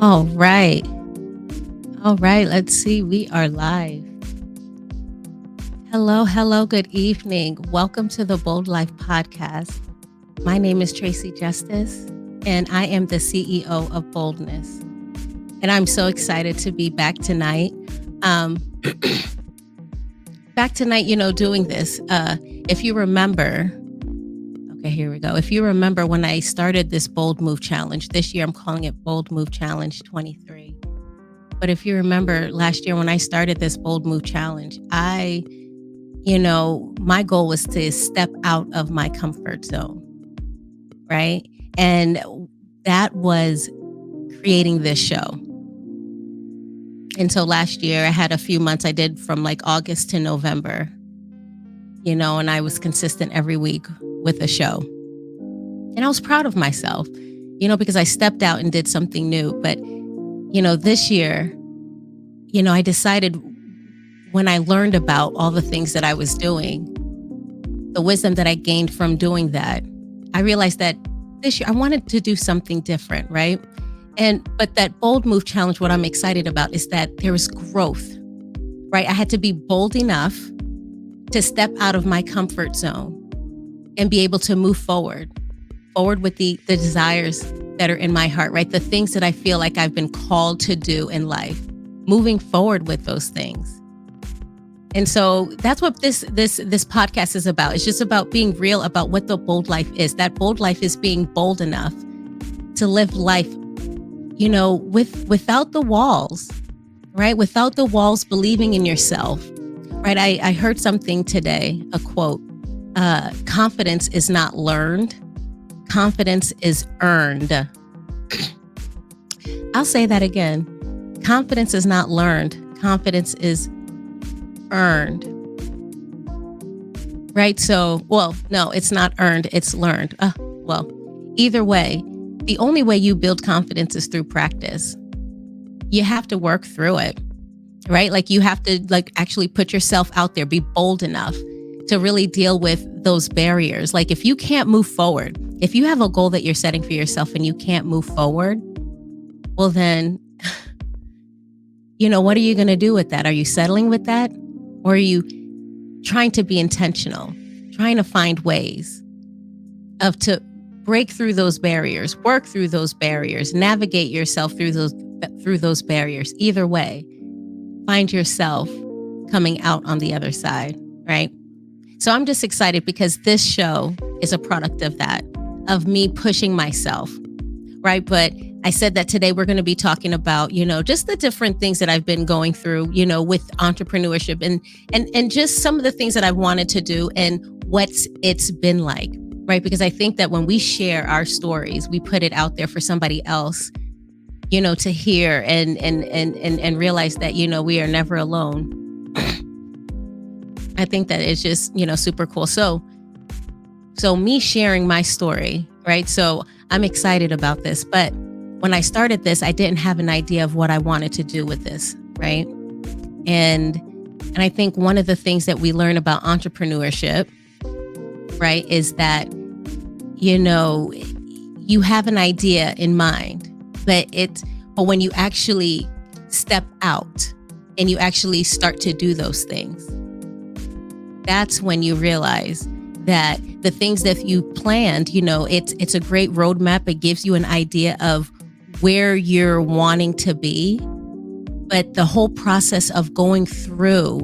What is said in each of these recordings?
All right. All right. Let's see. We are live. Hello. Hello. Good evening. Welcome to the Bold Life podcast. My name is Tracy Justice, and I am the CEO of Boldness. And I'm so excited to be back tonight. Doing this. If you remember, okay, here we go. If you remember when I started this Bold Move Challenge, this year I'm calling it Bold Move Challenge 23. But if you remember last year when I started this Bold Move Challenge, my goal was to step out of my comfort zone, right? And that was creating this show. And so last year I had a few months I did from like August to November, and I was consistent every week with a show. And I was proud of myself, because I stepped out and did something new. But, this year, I decided when I learned about all the things that I was doing, the wisdom that I gained from doing that, I realized that this year I wanted to do something different, right? But that Bold Move Challenge, what I'm excited about is that there is growth, right? I had to be bold enough to step out of my comfort zone and be able to move forward with the desires that are in my heart, right? The things that I feel like I've been called to do in life, moving forward with those things. And so that's what this podcast is about. It's just about being real about what the bold life is. That bold life is being bold enough to live life without the walls, right? Without the walls, believing in yourself, right? I heard something today, a quote, confidence is not learned, confidence is earned. I'll say that again. Confidence is not learned, confidence is earned, right? So, no, it's not earned, it's learned. Either way, the only way you build confidence is through practice. You have to work through it, right? Like you have to actually put yourself out there, be bold enough to really deal with those barriers. Like if you can't move forward, if you have a goal that you're setting for yourself and you can't move forward, well then, what are you going to do with that? Are you settling with that? Or are you trying to be intentional, trying to find ways to break through those barriers, work through those barriers, navigate yourself through those barriers? Either way, find yourself coming out on the other side, right? So I'm just excited because this show is a product of that, of me pushing myself, right? But I said that today we're going to be talking about, just the different things that I've been going through, with entrepreneurship and just some of the things that I've wanted to do and what it's been like. Right. Because I think that when we share our stories, we put it out there for somebody else, to hear and realize that, we are never alone. I think that it's just, super cool. So me sharing my story, right? So I'm excited about this. But when I started this, I didn't have an idea of what I wanted to do with this. Right. And I think one of the things that we learn about entrepreneurship, right, is that, you have an idea in mind, but when you actually step out and you actually start to do those things, that's when you realize that the things that you planned, it's a great roadmap. It gives you an idea of where you're wanting to be, but the whole process of going through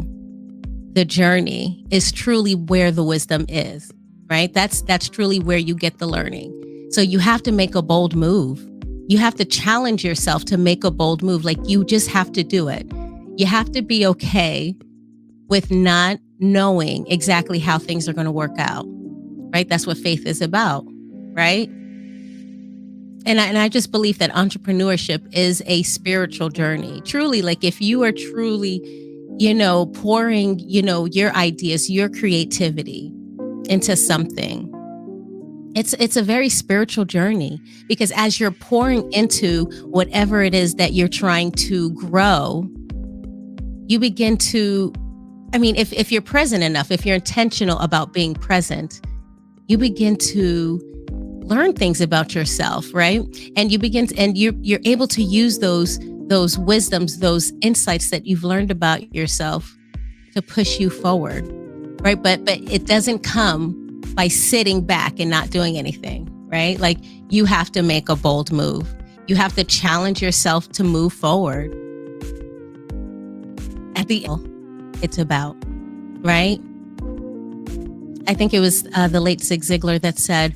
the journey is truly where the wisdom is. Right? That's truly where you get the learning. So you have to make a bold move. You have to challenge yourself to make a bold move. Like you just have to do it. You have to be okay with not knowing exactly how things are going to work out. Right? That's what faith is about. Right? And I just believe that entrepreneurship is a spiritual journey. Truly, like if you are truly, pouring, your ideas, your creativity into something, it's a very spiritual journey, because as you're pouring into whatever it is that you're trying to grow, you begin to, if you're present enough, if you're intentional about being present, you begin to learn things about yourself, right? And you're able to use those wisdoms, those insights that you've learned about yourself to push you forward, right? But it doesn't come by sitting back and not doing anything, right? Like, you have to make a bold move. You have to challenge yourself to move forward. At the end, it's about, right? I think it was the late Zig Ziglar that said,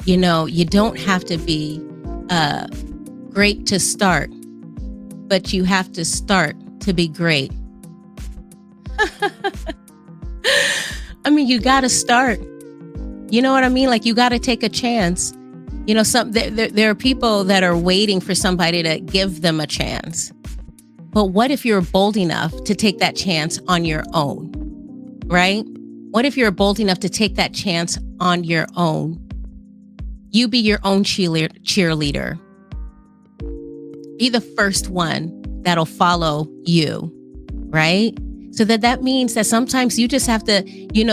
you don't have to be great to start, but you have to start to be great. I mean, you got to start. You know what I mean? Like, you got to take a chance. You know, there are people that are waiting for somebody to give them a chance. But what if you're bold enough to take that chance on your own, right? What if you're bold enough to take that chance on your own? You be your own cheerleader. Be the first one that'll follow you, right? So that means that sometimes you just have to,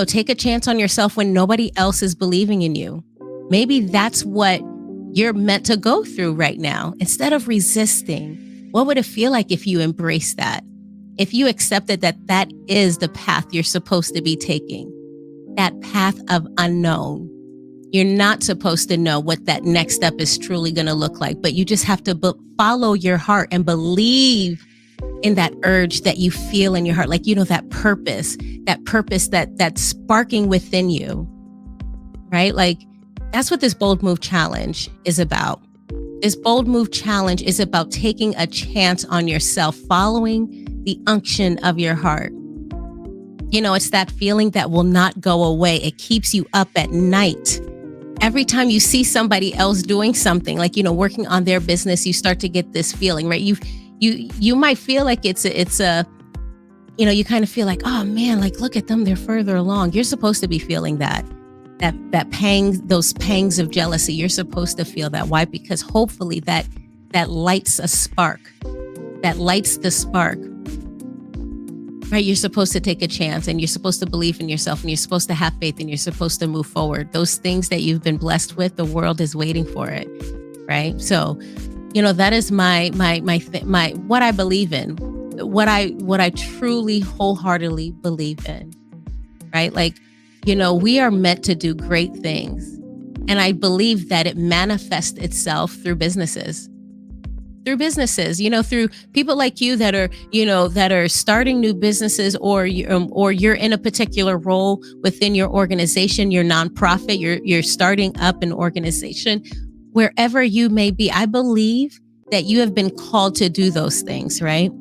take a chance on yourself when nobody else is believing in you. Maybe that's what you're meant to go through right now. Instead of resisting, what would it feel like if you embraced that? If you accepted that is the path you're supposed to be taking, that path of unknown. You're not supposed to know what that next step is truly going to look like, but you just have to follow your heart and believe in that urge that you feel in your heart. Like, that purpose that's sparking within you, right? Like, that's what this Bold Move Challenge is about. This Bold Move Challenge is about taking a chance on yourself, following the unction of your heart. It's that feeling that will not go away. It keeps you up at night. Every time you see somebody else doing something, like, working on their business, you start to get this feeling, right? You might feel like it's a you kind of feel like, oh man, like, look at them, they're further along. You're supposed to be feeling that those pangs of jealousy. You're supposed to feel that. Why? Because hopefully that lights a spark, that lights the spark, right? You're supposed to take a chance, and you're supposed to believe in yourself, and you're supposed to have faith, and you're supposed to move forward. Those things that you've been blessed with, the world is waiting for it, right? So, that is my what I believe in, what I truly wholeheartedly believe in, right? Like, we are meant to do great things. And I believe that it manifests itself through businesses, through people like you that are starting new businesses, or you're in a particular role within your organization, your nonprofit, you're starting up an organization, wherever you may be. I believe that you have been called to do those things, right?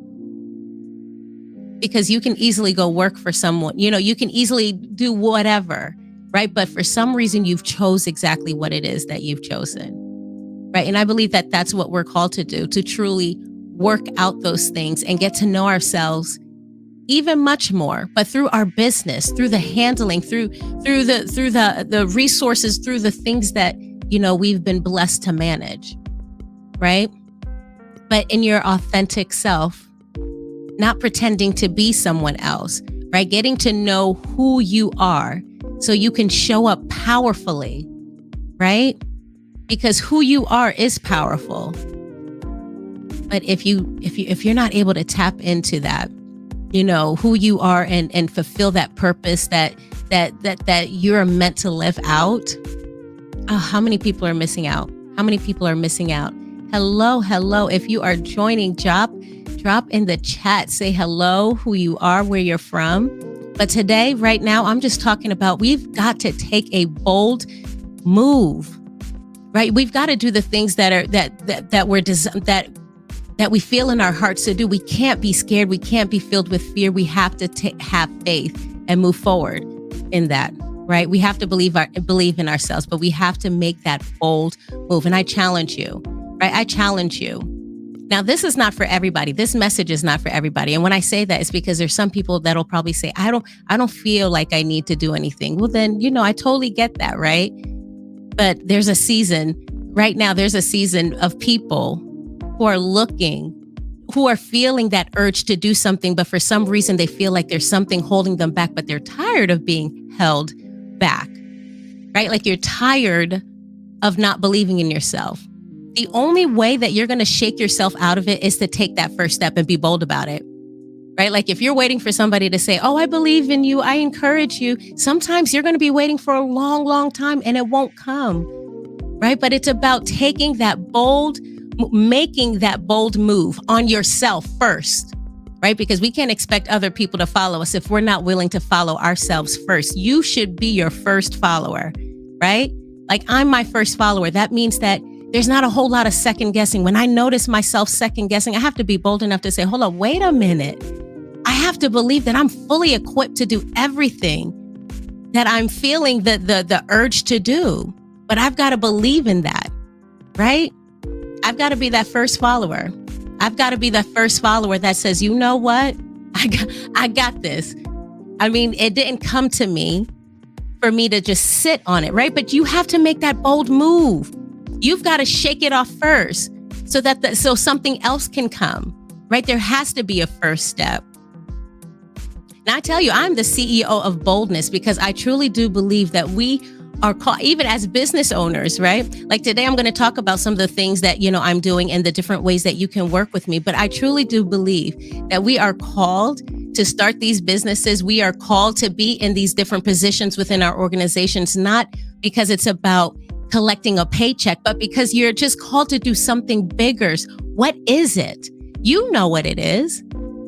Because you can easily go work for someone, you can easily do whatever, right? But for some reason, you've chose exactly what it is that you've chosen, right? And I believe that that's what we're called to do, to truly work out those things and get to know ourselves even much more, but through our business, through the handling, through the resources, through the things that, we've been blessed to manage, right? But in your authentic self, not pretending to be someone else, right? Getting to know who you are so you can show up powerfully, right? Because who you are is powerful. But if you're not able to tap into that, who you are and fulfill that purpose that you're meant to live out, how many people are missing out? How many people are missing out? Hello. If you are joining, drop in the chat, say hello, who you are, where you're from. But today, right now, I'm just talking about, we've got to take a bold move, right? We've got to do the things that we feel in our hearts to do. We can't be scared. We can't be filled with fear. We have to have faith and move forward in that, right? We have to believe in ourselves, but we have to make that bold move. And I challenge you, right? I challenge you. Now, this is not for everybody. This message is not for everybody. And when I say that, it's because there's some people that'll probably say, I don't feel like I need to do anything. Well, then, I totally get that, right? But there's a season right now, there's a season of people who are feeling that urge to do something, but for some reason they feel like there's something holding them back, but they're tired of being held back, right? Like, you're tired of not believing in yourself. The only way that you're going to shake yourself out of it is to take that first step and be bold about it, right? Like if you're waiting for somebody to say, oh, I believe in you, I encourage you, sometimes you're going to be waiting for a long, long time and it won't come, right? But it's about taking that bold, making that bold move on yourself first, right? Because we can't expect other people to follow us if we're not willing to follow ourselves first. You should be your first follower, right? Like I'm my first follower. That means that there's not a whole lot of second guessing. When I notice myself second guessing, I have to be bold enough to say, hold on, wait a minute. I have to believe that I'm fully equipped to do everything that I'm feeling the urge to do. But I've got to believe in that, right? I've got to be that first follower. I've got to be that first follower that says, you know what? I got this. I mean, it didn't come to me for me to just sit on it, right? But you have to make that bold move. You've got to shake it off first so that so something else can come, right? There has to be a first step. Now I tell you, I'm the CEO of boldness because I truly do believe that we are called, even as business owners, right? Like today, I'm going to talk about some of the things that, I'm doing and the different ways that you can work with me. But I truly do believe that we are called to start these businesses. We are called to be in these different positions within our organizations, not because it's about collecting a paycheck, but because you're just called to do something bigger. What is it? You know what it is.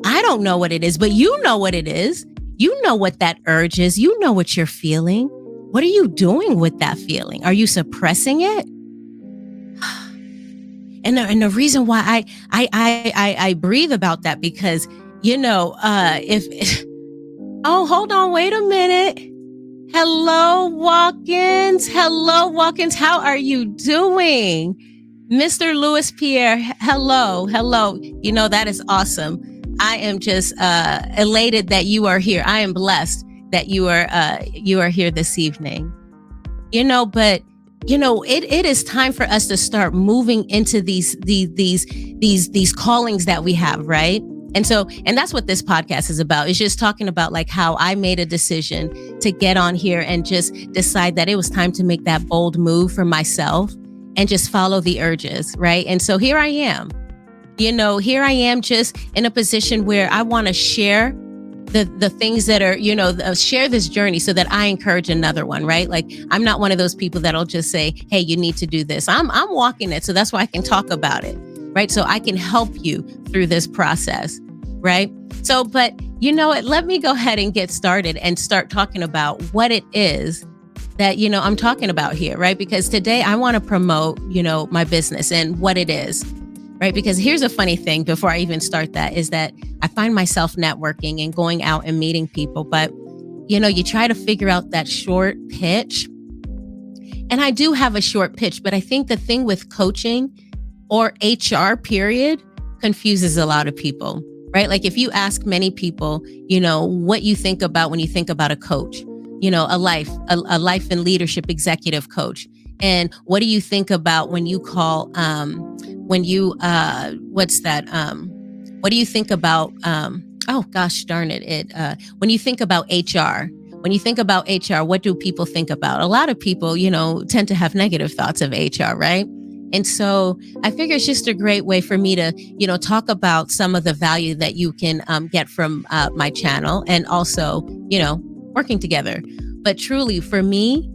I don't know what it is, but you know what it is. You know what that urge is. You know what you're feeling. What are you doing with that feeling? Are you suppressing it? And the reason why I breathe about that because, oh, hold on, wait a minute. Hello, walk-ins. Hello, walk-ins. How are you doing? Mr. Louis Pierre, hello. That is awesome. I am just elated that you are here. I am blessed that you are here this evening. But it is time for us to start moving into these callings that we have, right? And that's what this podcast is about. It's just talking about like how I made a decision to get on here and just decide that it was time to make that bold move for myself and just follow the urges, right? And so here I am, just in a position where I want to share the things that are, share this journey so that I encourage another one, right? Like I'm not one of those people that'll just say, hey, you need to do this. I'm walking it. So that's why I can talk about it, right? So I can help you through this process, right? So, but you know what, let me go ahead and get started and start talking about what it is that, I'm talking about here, right? Because today I want to promote, my business and what it is, right? Because here's a funny thing before I even start that is that I find myself networking and going out and meeting people, but you try to figure out that short pitch. And I do have a short pitch, but I think the thing with coaching or HR period confuses a lot of people, right? Like if you ask many people, what you think about when you think about a coach, a life and leadership executive coach. And what do you think about when you call, what do you think about, oh gosh, darn it. When you think about HR, what do people think about? A lot of people, tend to have negative thoughts of HR, right? And so I figure it's just a great way for me to, talk about some of the value that you can get from my channel and also, working together. But truly for me,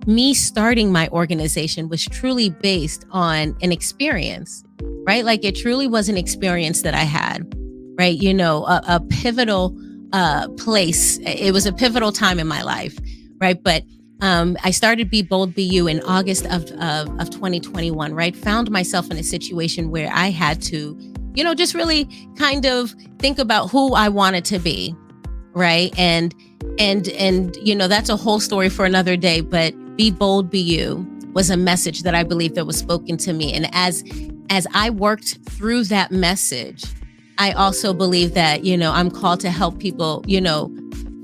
me starting my organization was truly based on an experience, right? Like it truly was an experience that I had, right? A pivotal place. It was a pivotal time in my life, right? But I started Be Bold, Be You in August of 2021, right? Found myself in a situation where I had to, just really kind of think about who I wanted to be, right? And that's a whole story for another day, but Be Bold, Be You was a message that I believe that was spoken to me. And as I worked through that message, I also believe that, I'm called to help people,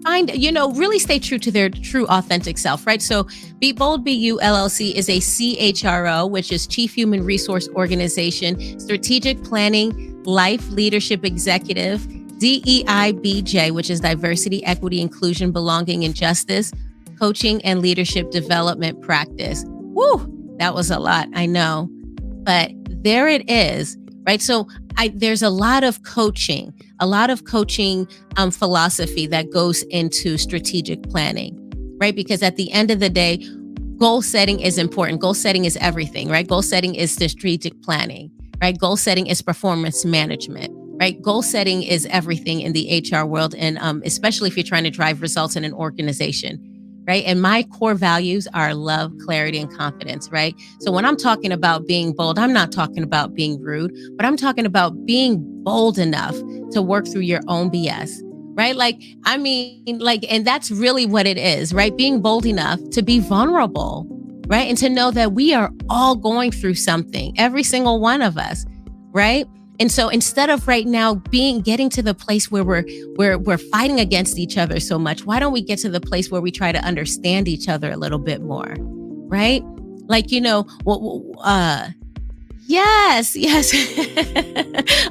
find, really stay true to their true authentic self, right? So Be Bold, Be You LLC is a CHRO, which is Chief Human Resource Organization, Strategic Planning, Life Leadership Executive, DEIBJ, which is Diversity, Equity, Inclusion, Belonging, and Justice, Coaching and Leadership Development Practice. Woo, that was a lot, I know. But there it is, right? So there's a lot of coaching philosophy that goes into strategic planning, right? Because at the end of the day, goal setting is important. Goal setting is everything, right? Goal setting is strategic planning, right? Goal setting is performance management, right? Goal setting is everything in the HR world, and especially if you're trying to drive results in an organization, right? And my core values are love, clarity, and confidence, right? So when I'm talking about being bold, I'm not talking about being rude, but I'm talking about being bold enough to work through your own BS, right? And that's really what it is, right? Being bold enough to be vulnerable, right? And to know that we are all going through something, every single one of us, right? And so instead of right now getting to the place where we're fighting against each other so much, why don't we get to the place where we try to understand each other a little bit more, right? Yes.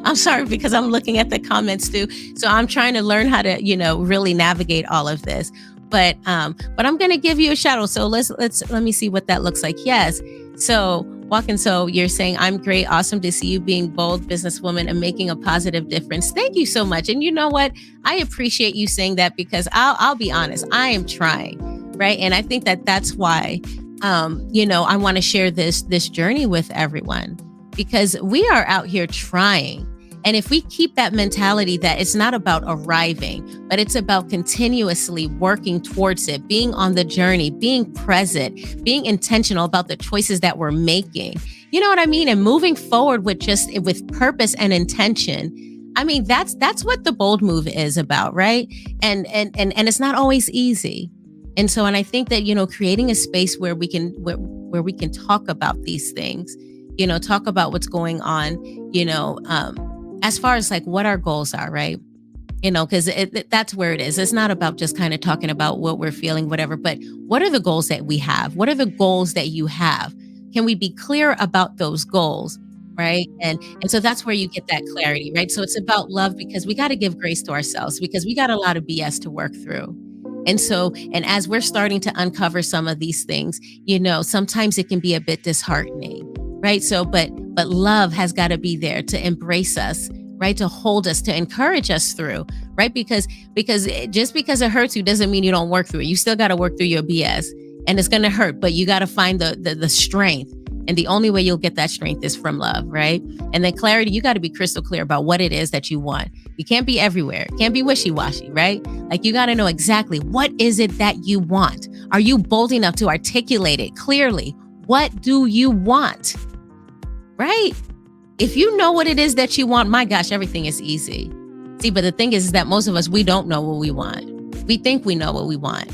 I'm sorry because I'm looking at the comments too. So I'm trying to learn how to, really navigate all of this. But I'm going to give you a shout out. So let me see what that looks like. Yes. So Walking, so you're saying, I'm great. Awesome to see you being bold businesswoman and making a positive difference. Thank you so much. And you know what? I appreciate you saying that because I'll be honest, I am trying, right? And I think that's why, I want to share this journey with everyone because we are out here trying. And if we keep that mentality that it's not about arriving, but it's about continuously working towards it, being on the journey, being present, being intentional about the choices that we're making, you know what I mean? And moving forward with purpose and intention. I mean, that's what the bold move is about, right? And it's not always easy. And I think that, creating a space where we can talk about these things, talk about what's going on, as far as like what our goals are, right? Because that's where it is. It's not about just kind of talking about what we're feeling, whatever, but what are the goals that we have? What are the goals that you have? Can we be clear about those goals, right? And so that's where you get that clarity, right? So it's about love because we got to give grace to ourselves because we got a lot of BS to work through. And as we're starting to uncover some of these things, sometimes it can be a bit disheartening, right? So, but love has got to be there to embrace us, right? To hold us, to encourage us through, right? Because just because it hurts you doesn't mean you don't work through it. You still got to work through your BS and it's going to hurt, but you got to find the strength. And the only way you'll get that strength is from love, right? And then clarity, you got to be crystal clear about what it is that you want. You can't be everywhere. Can't be wishy-washy, right? Like you got to know exactly what is it that you want. Are you bold enough to articulate it clearly? What do you want? Right? If you know what it is that you want, my gosh, everything is easy. See, but the thing is that most of us, we don't know what we want. We think we know what we want.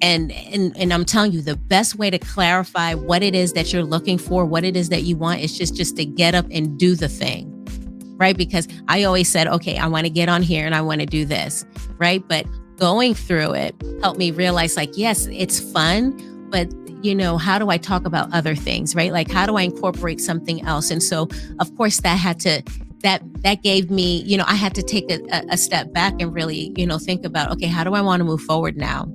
And I'm telling you, the best way to clarify what it is that you're looking for, what it is that you want, is just to get up and do the thing, right? Because I always said, okay, I want to get on here and I want to do this, right? But going through it helped me realize like, yes, it's fun, but how do I talk about other things, right? Like, how do I incorporate something else? And so, of course, that gave me, I had to take a step back and really, think about, okay, how do I want to move forward now?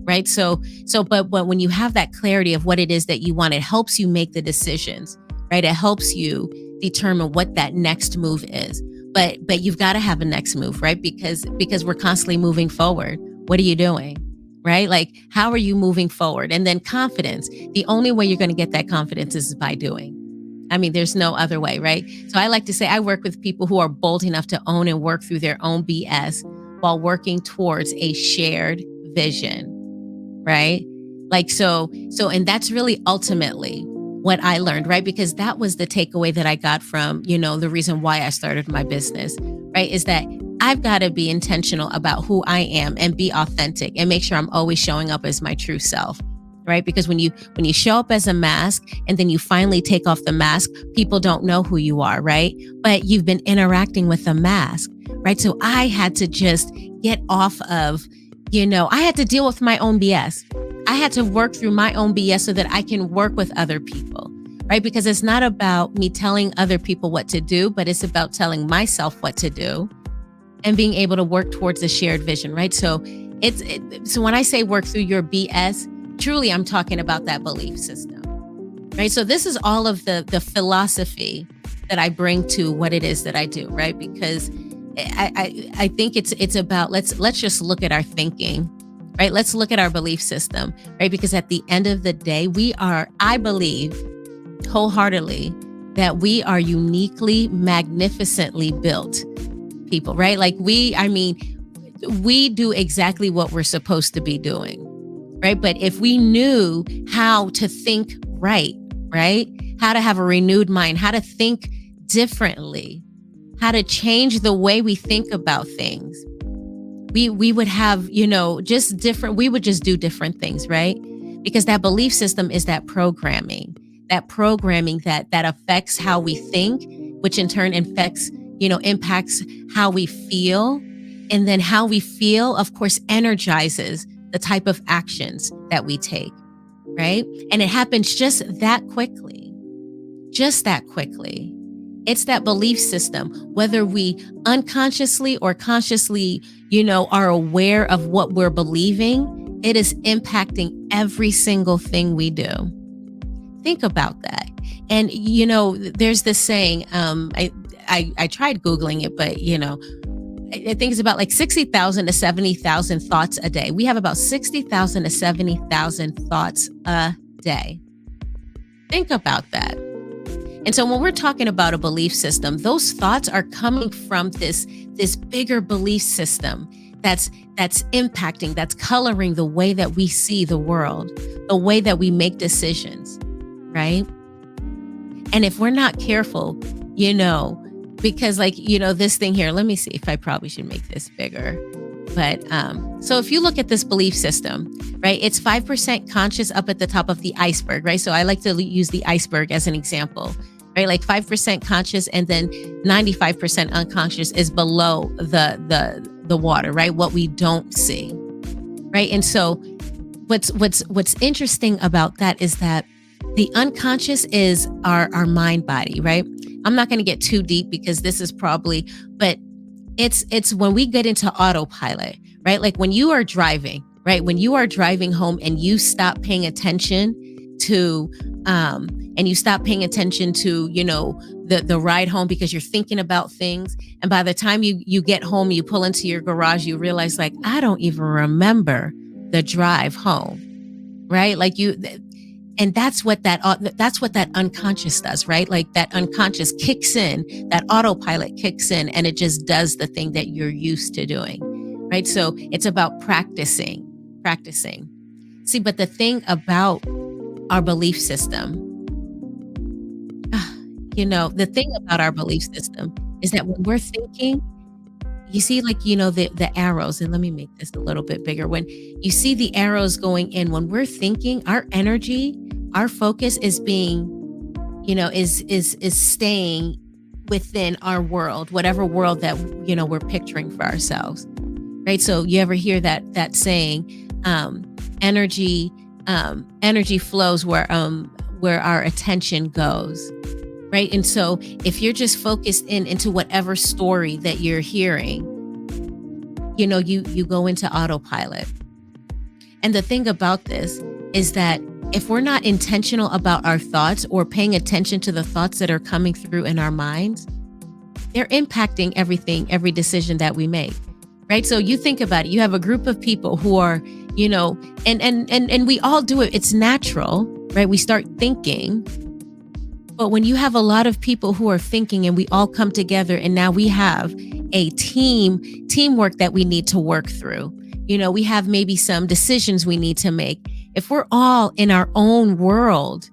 Right. But when you have that clarity of what it is that you want, it helps you make the decisions, right? It helps you determine what that next move is. But you've got to have a next move, right? Because we're constantly moving forward. What are you doing? Right? Like, how are you moving forward? And then confidence. The only way you're going to get that confidence is by doing. I mean, there's no other way, right? So I like to say I work with people who are bold enough to own and work through their own BS while working towards a shared vision, right? Like, and that's really ultimately what I learned, right? Because that was the takeaway that I got from, the reason why I started my business, right? Is that I've got to be intentional about who I am and be authentic and make sure I'm always showing up as my true self, right? Because when you show up as a mask and then you finally take off the mask, people don't know who you are, right? But you've been interacting with the mask, right? So I had to just get off of, I had to deal with my own BS. I had to work through my own BS so that I can work with other people, right? Because it's not about me telling other people what to do, but it's about telling myself what to do and being able to work towards a shared vision, right? So so when I say work through your BS, truly I'm talking about that belief system, right? So this is all of the philosophy that I bring to what it is that I do, right? Because I think it's about let's just look at our thinking, right? Let's look at our belief system, right? Because at the end of the day, I believe wholeheartedly that we are uniquely, magnificently built people, right? Like we do exactly what we're supposed to be doing, right? But if we knew how to think right, how to have a renewed mind, how to think differently, how to change the way we think about things, we would have, just different, we would just do different things, right? Because that belief system is that programming that affects how we think, which in turn impacts how we feel. And then how we feel, of course, energizes the type of actions that we take, right? And it happens just that quickly. It's that belief system, whether we unconsciously or consciously, are aware of what we're believing, it is impacting every single thing we do. Think about that. And, there's this saying, I tried Googling it, but, I think it's about like 60,000 to 70,000 thoughts a day. We have about 60,000 to 70,000 thoughts a day. Think about that. And so when we're talking about a belief system, those thoughts are coming from this bigger belief system that's impacting, that's coloring the way that we see the world, the way that we make decisions, right? And if we're not careful, because this thing here, let me see if I probably should make this bigger. But so if you look at this belief system, right, it's 5% conscious up at the top of the iceberg, right? So I like to use the iceberg as an example, right? Like 5% conscious and then 95% unconscious is below the water, right? What we don't see, right? And so what's interesting about that is that the unconscious is our mind body, right? I'm not going to get too deep because this is but it's when we get into autopilot, right? Like when you are driving, right? When you are driving home and you stop paying attention to, the ride home because you're thinking about things. And by the time you get home, you pull into your garage, you realize like, I don't even remember the drive home, right? Like and that's what that unconscious does, right? Like that unconscious kicks in, that autopilot kicks in, and it just does the thing that you're used to doing, right? So it's about practicing. See, but the thing about our belief system, the thing about our belief system is that when we're thinking, you see the arrows, and let me make this a little bit bigger. When you see the arrows going in, when we're thinking, our energy, our focus is being, is staying within our world, whatever world that, we're picturing for ourselves, right? So you ever hear that saying, energy flows where our attention goes, right? And so if you're just focused into whatever story that you're hearing, you go into autopilot. And the thing about this is that if we're not intentional about our thoughts or paying attention to the thoughts that are coming through in our minds, they're impacting every decision that we make, right? So you think about it, you have a group of people who are, and we all do it. It's natural, right? We start thinking. But when you have a lot of people who are thinking and we all come together and now we have a teamwork that we need to work through, we have maybe some decisions we need to make. If we're all in our own world,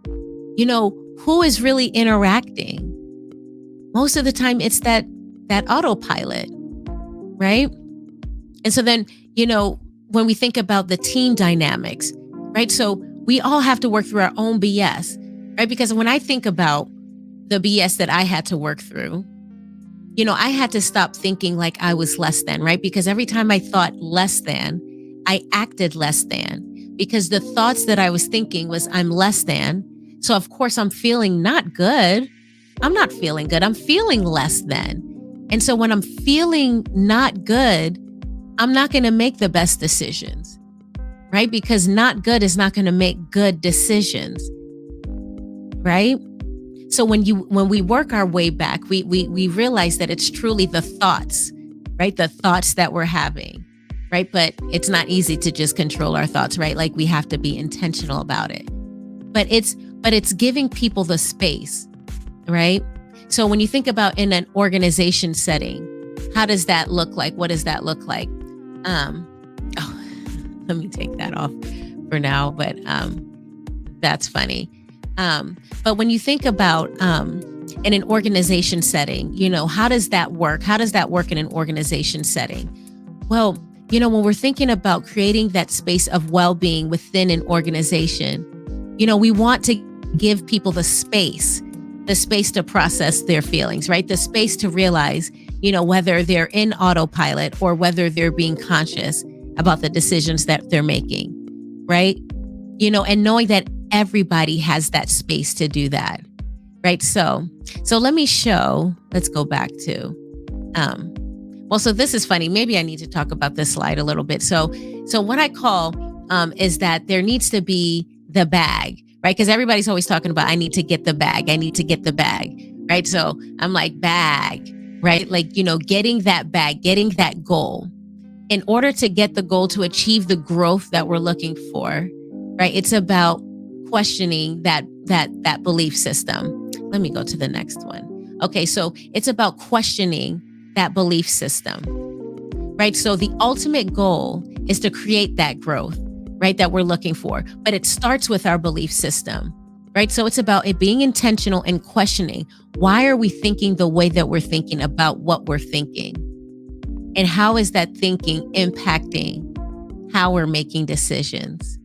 who is really interacting? Most of the time it's that autopilot, right? And so then, when we think about the team dynamics, right? So we all have to work through our own BS, right? Because when I think about the BS that I had to work through, I had to stop thinking like I was less than, right? Because every time I thought less than, I acted less than, because the thoughts that I was thinking was I'm less than. So of course I'm feeling not good. I'm not feeling good. I'm feeling less than. And so when I'm feeling not good, I'm not going to make the best decisions, right? Because not good is not going to make good decisions, right? So when we work our way back, we realize that it's truly the thoughts, right? The thoughts that we're having, right? But it's not easy to just control our thoughts, right? Like we have to be intentional about it. But it's giving people the space, right? So when you think about in an organization setting, how does that look like? What does that look like? Let me take that off for now, but that's funny. But when you think about in an organization setting, how does that work? How does that work in an organization setting? Well, when we're thinking about creating that space of well-being within an organization, we want to give people the space to process their feelings, right? The space to realize, whether they're in autopilot or whether they're being conscious about the decisions that they're making, right? And knowing that everybody has that space to do that, right? So let's go back to, so this is funny. Maybe I need to talk about this slide a little bit. So what I call is that there needs to be the bag, right? Because everybody's always talking about, I need to get the bag. I need to get the bag, right? So I'm like, bag, right? Like, getting that bag, getting that goal. In order to get the goal to achieve the growth that we're looking for, right? It's about questioning that belief system. Let me go to the next one. Okay, so it's about questioning that belief system, right? So the ultimate goal is to create that growth, right, that we're looking for. But it starts with our belief system, right? So it's about it being intentional and questioning, why are we thinking the way that we're thinking about what we're thinking? And how is that thinking impacting how we're making decisions,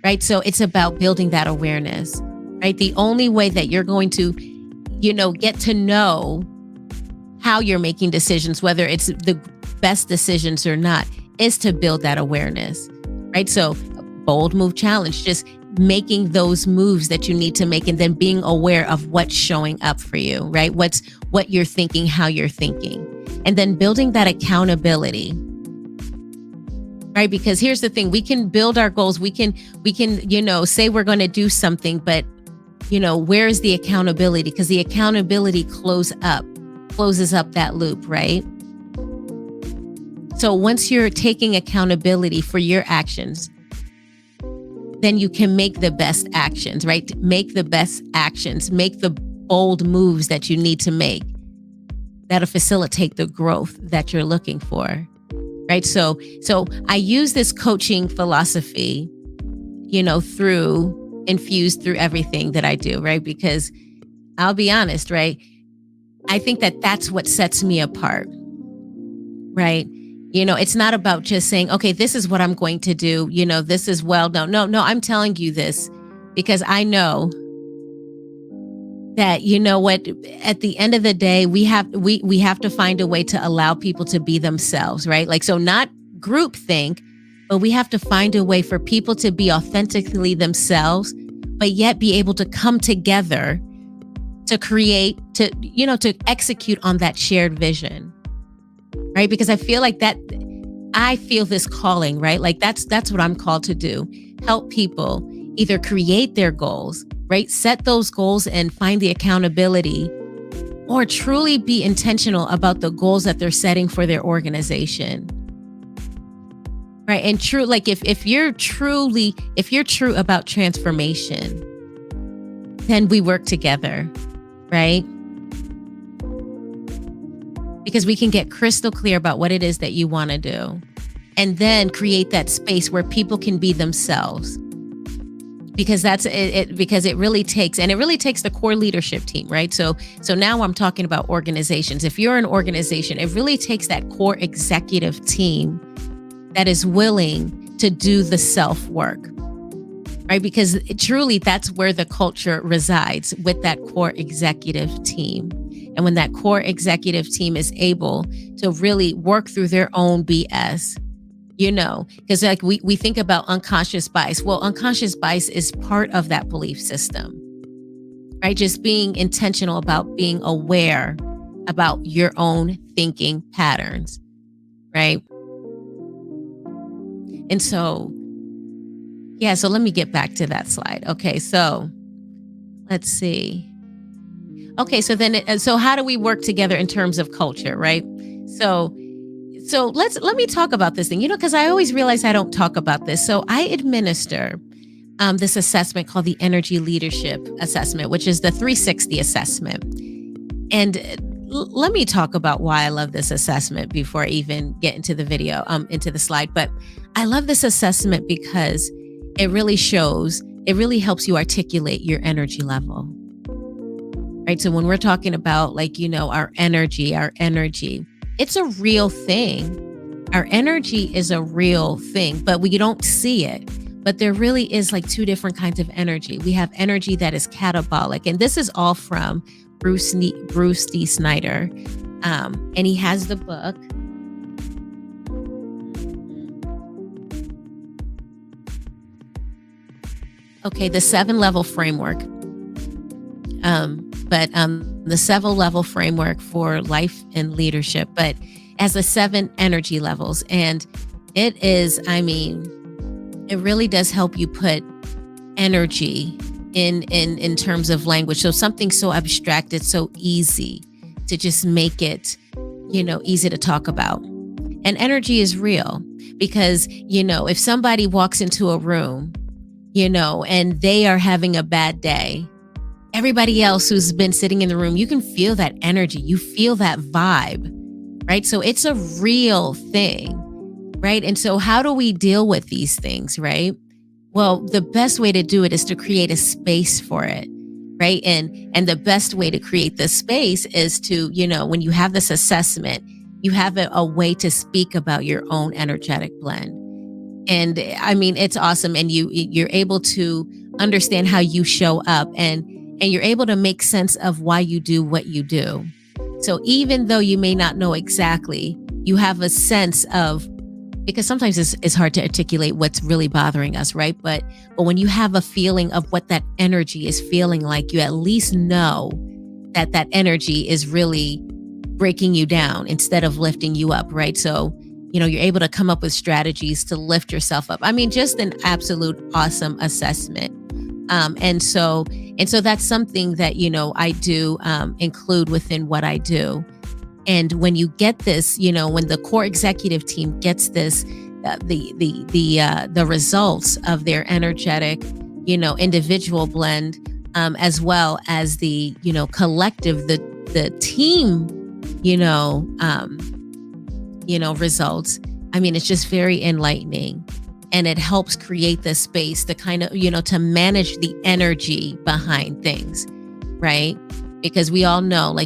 right? So it's about building that awareness, right? The only way that you're going to, get to know how you're making decisions, whether it's the best decisions or not, is to build that awareness, right? So bold move challenge, just making those moves that you need to make and then being aware of what's showing up for you, right? What you're thinking, how you're thinking, and then building that accountability, right? Because here's the thing, we can build our goals. We can, say we're going to do something, but where is the accountability? Because the accountability closes up that loop, right? So once you're taking accountability for your actions, then you can make the best actions, right? Make the best actions, make the bold moves that you need to make that'll facilitate the growth that you're looking for, right? So I use this coaching philosophy, infused through everything that I do, right? Because I'll be honest, right? I think that that's what sets me apart, right? It's not about just saying, okay, this is what I'm going to do. This is no, I'm telling you this because I know that, at the end of the day, we have to find a way to allow people to be themselves, right? Like, so not groupthink, but we have to find a way for people to be authentically themselves, but yet be able to come together to create, to execute on that shared vision, right? Because I feel like I feel this calling, right? Like that's what I'm called to do. Help people either create their goals, right? Set those goals and find the accountability, or truly be intentional about the goals that they're setting for their organization. Right. And true, like if you're true about transformation, then we work together, right? Because we can get crystal clear about what it is that you want to do, and then create that space where people can be themselves. Because that's it. Because it really takes the core leadership team, right? So now I'm talking about organizations. If you're an organization, it really takes that core executive team that is willing to do the self work, right? Because truly that's where the culture resides, with that core executive team. And when that core executive team is able to really work through their own BS, because like we think about unconscious bias. Well, unconscious bias is part of that belief system, right? Just being intentional about being aware about your own thinking patterns, right? And so let me get back to that slide. Okay, so let's see. Okay, so then, so how do we work together in terms of culture, right? So, so let me talk about this thing, because I always realize I don't talk about this. So I administer this assessment called the Energy Leadership Assessment, which is the 360 assessment. And let me talk about why I love this assessment before I even get into the video, into the slide. But I love this assessment because it really helps you articulate your energy level. Right. So when we're talking about our energy, it's a real thing. Our energy is a real thing, but we don't see it. But there really is two different kinds of energy. We have energy that is catabolic. And this is all from Bruce D. Snyder. And he has the book. Okay, the 7-level framework. The 7-level framework for life and leadership, but as the 7 energy levels. And it is, it really does help you put energy in terms of language. So something so abstract, it's so easy to just make it, easy to talk about. And energy is real because, if somebody walks into a room, and they are having a bad day, everybody else who's been sitting in the room, you can feel that energy. You feel that vibe, right? So it's a real thing, right? And so how do we deal with these things, right? Well, the best way to do it is to create a space for it, right? And the best way to create the space is to, when you have this assessment, you have a way to speak about your own energetic blend. And it's awesome. And you're able to understand how you show up and you're able to make sense of why you do what you do. So even though you may not know exactly, you have a sense of, because sometimes it's hard to articulate what's really bothering us, right? But when you have a feeling of what that energy is feeling like, you at least know that energy is really breaking you down instead of lifting you up, right? So, you're able to come up with strategies to lift yourself up. Just an absolute awesome assessment. And so that's something that, I do include within what I do. And when you get this, when the core executive team gets this, the results of their energetic, individual blend, as well as the, collective, the team, results. It's just very enlightening. And it helps create the space to kind of, to manage the energy behind things, right? Because we all know,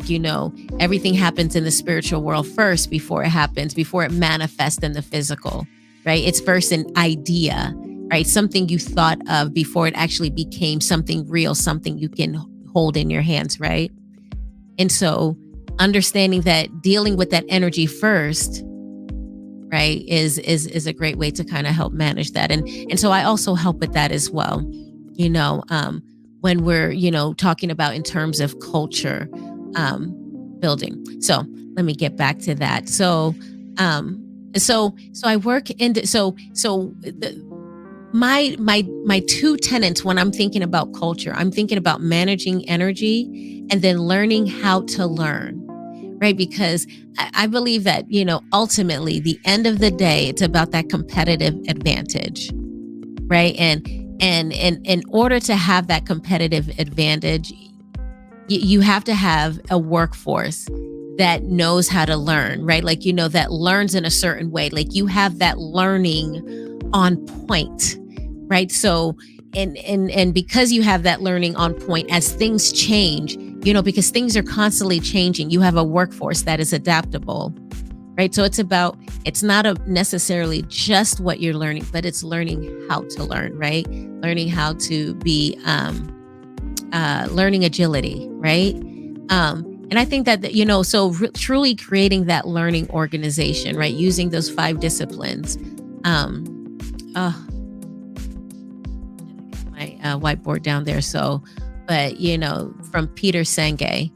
everything happens in the spiritual world first before it manifests in the physical, right? It's first an idea, right? Something you thought of before it actually became something real, something you can hold in your hands, right? And so understanding that dealing with that energy first, right, is a great way to kind of help manage that. And so I also help with that as well, when we're, talking about in terms of culture building. So let me get back to that. So I work in, my 2 tenets when I'm thinking about culture, I'm thinking about managing energy and then learning how to learn. Right. Because I believe that, ultimately, the end of the day, it's about that competitive advantage. Right. And in order to have that competitive advantage, you have to have a workforce that knows how to learn. Right. That learns in a certain way. You have that learning on point. Right. So and because you have that learning on point as things change, because things are constantly changing, you have a workforce that is adaptable, right? So it's not necessarily just what you're learning, but it's learning how to learn, right? Learning how to be, learning agility, right? And I think that, truly creating that learning organization, right? Using those 5 disciplines. My whiteboard down there. So, but, from Peter Senge,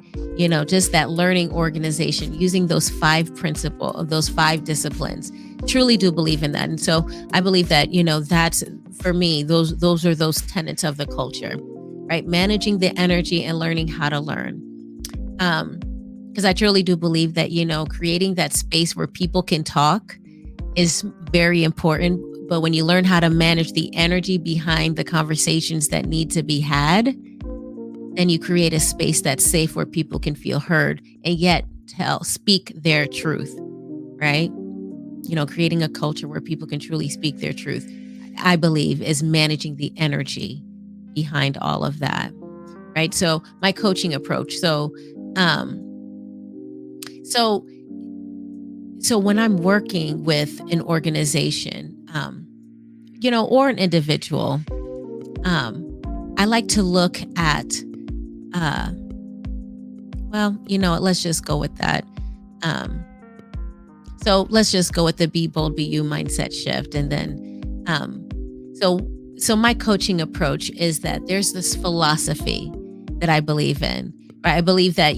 just that learning organization, using those 5 principles, those 5 disciplines, truly do believe in that. And so I believe that, that's for me, those are those tenets of the culture, right? Managing the energy and learning how to learn. Because I truly do believe that, creating that space where people can talk is very important. But when you learn how to manage the energy behind the conversations that need to be had, then you create a space that's safe where people can feel heard and yet speak their truth, right? Creating a culture where people can truly speak their truth, I believe, is managing the energy behind all of that, right? So my coaching approach. So when I'm working with an organization, or an individual, I like to look at, let's just go with that. So let's just go with the Be Bold, Be You mindset shift. And then, so my coaching approach is that there's this philosophy that I believe in. Right? I believe that,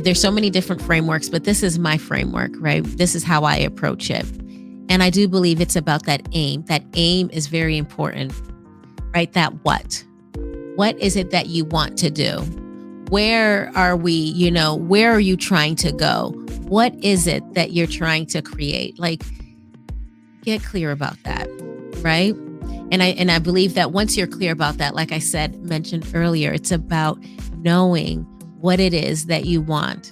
there's so many different frameworks, but this is my framework, right? This is how I approach it. And I do believe it's about that aim. That aim is very important, right? That what is it that you want to do? Where are we, where are you trying to go? What is it that you're trying to create? Like, get clear about that, right? And I believe that once you're clear about that, like I mentioned earlier, it's about knowing what it is that you want,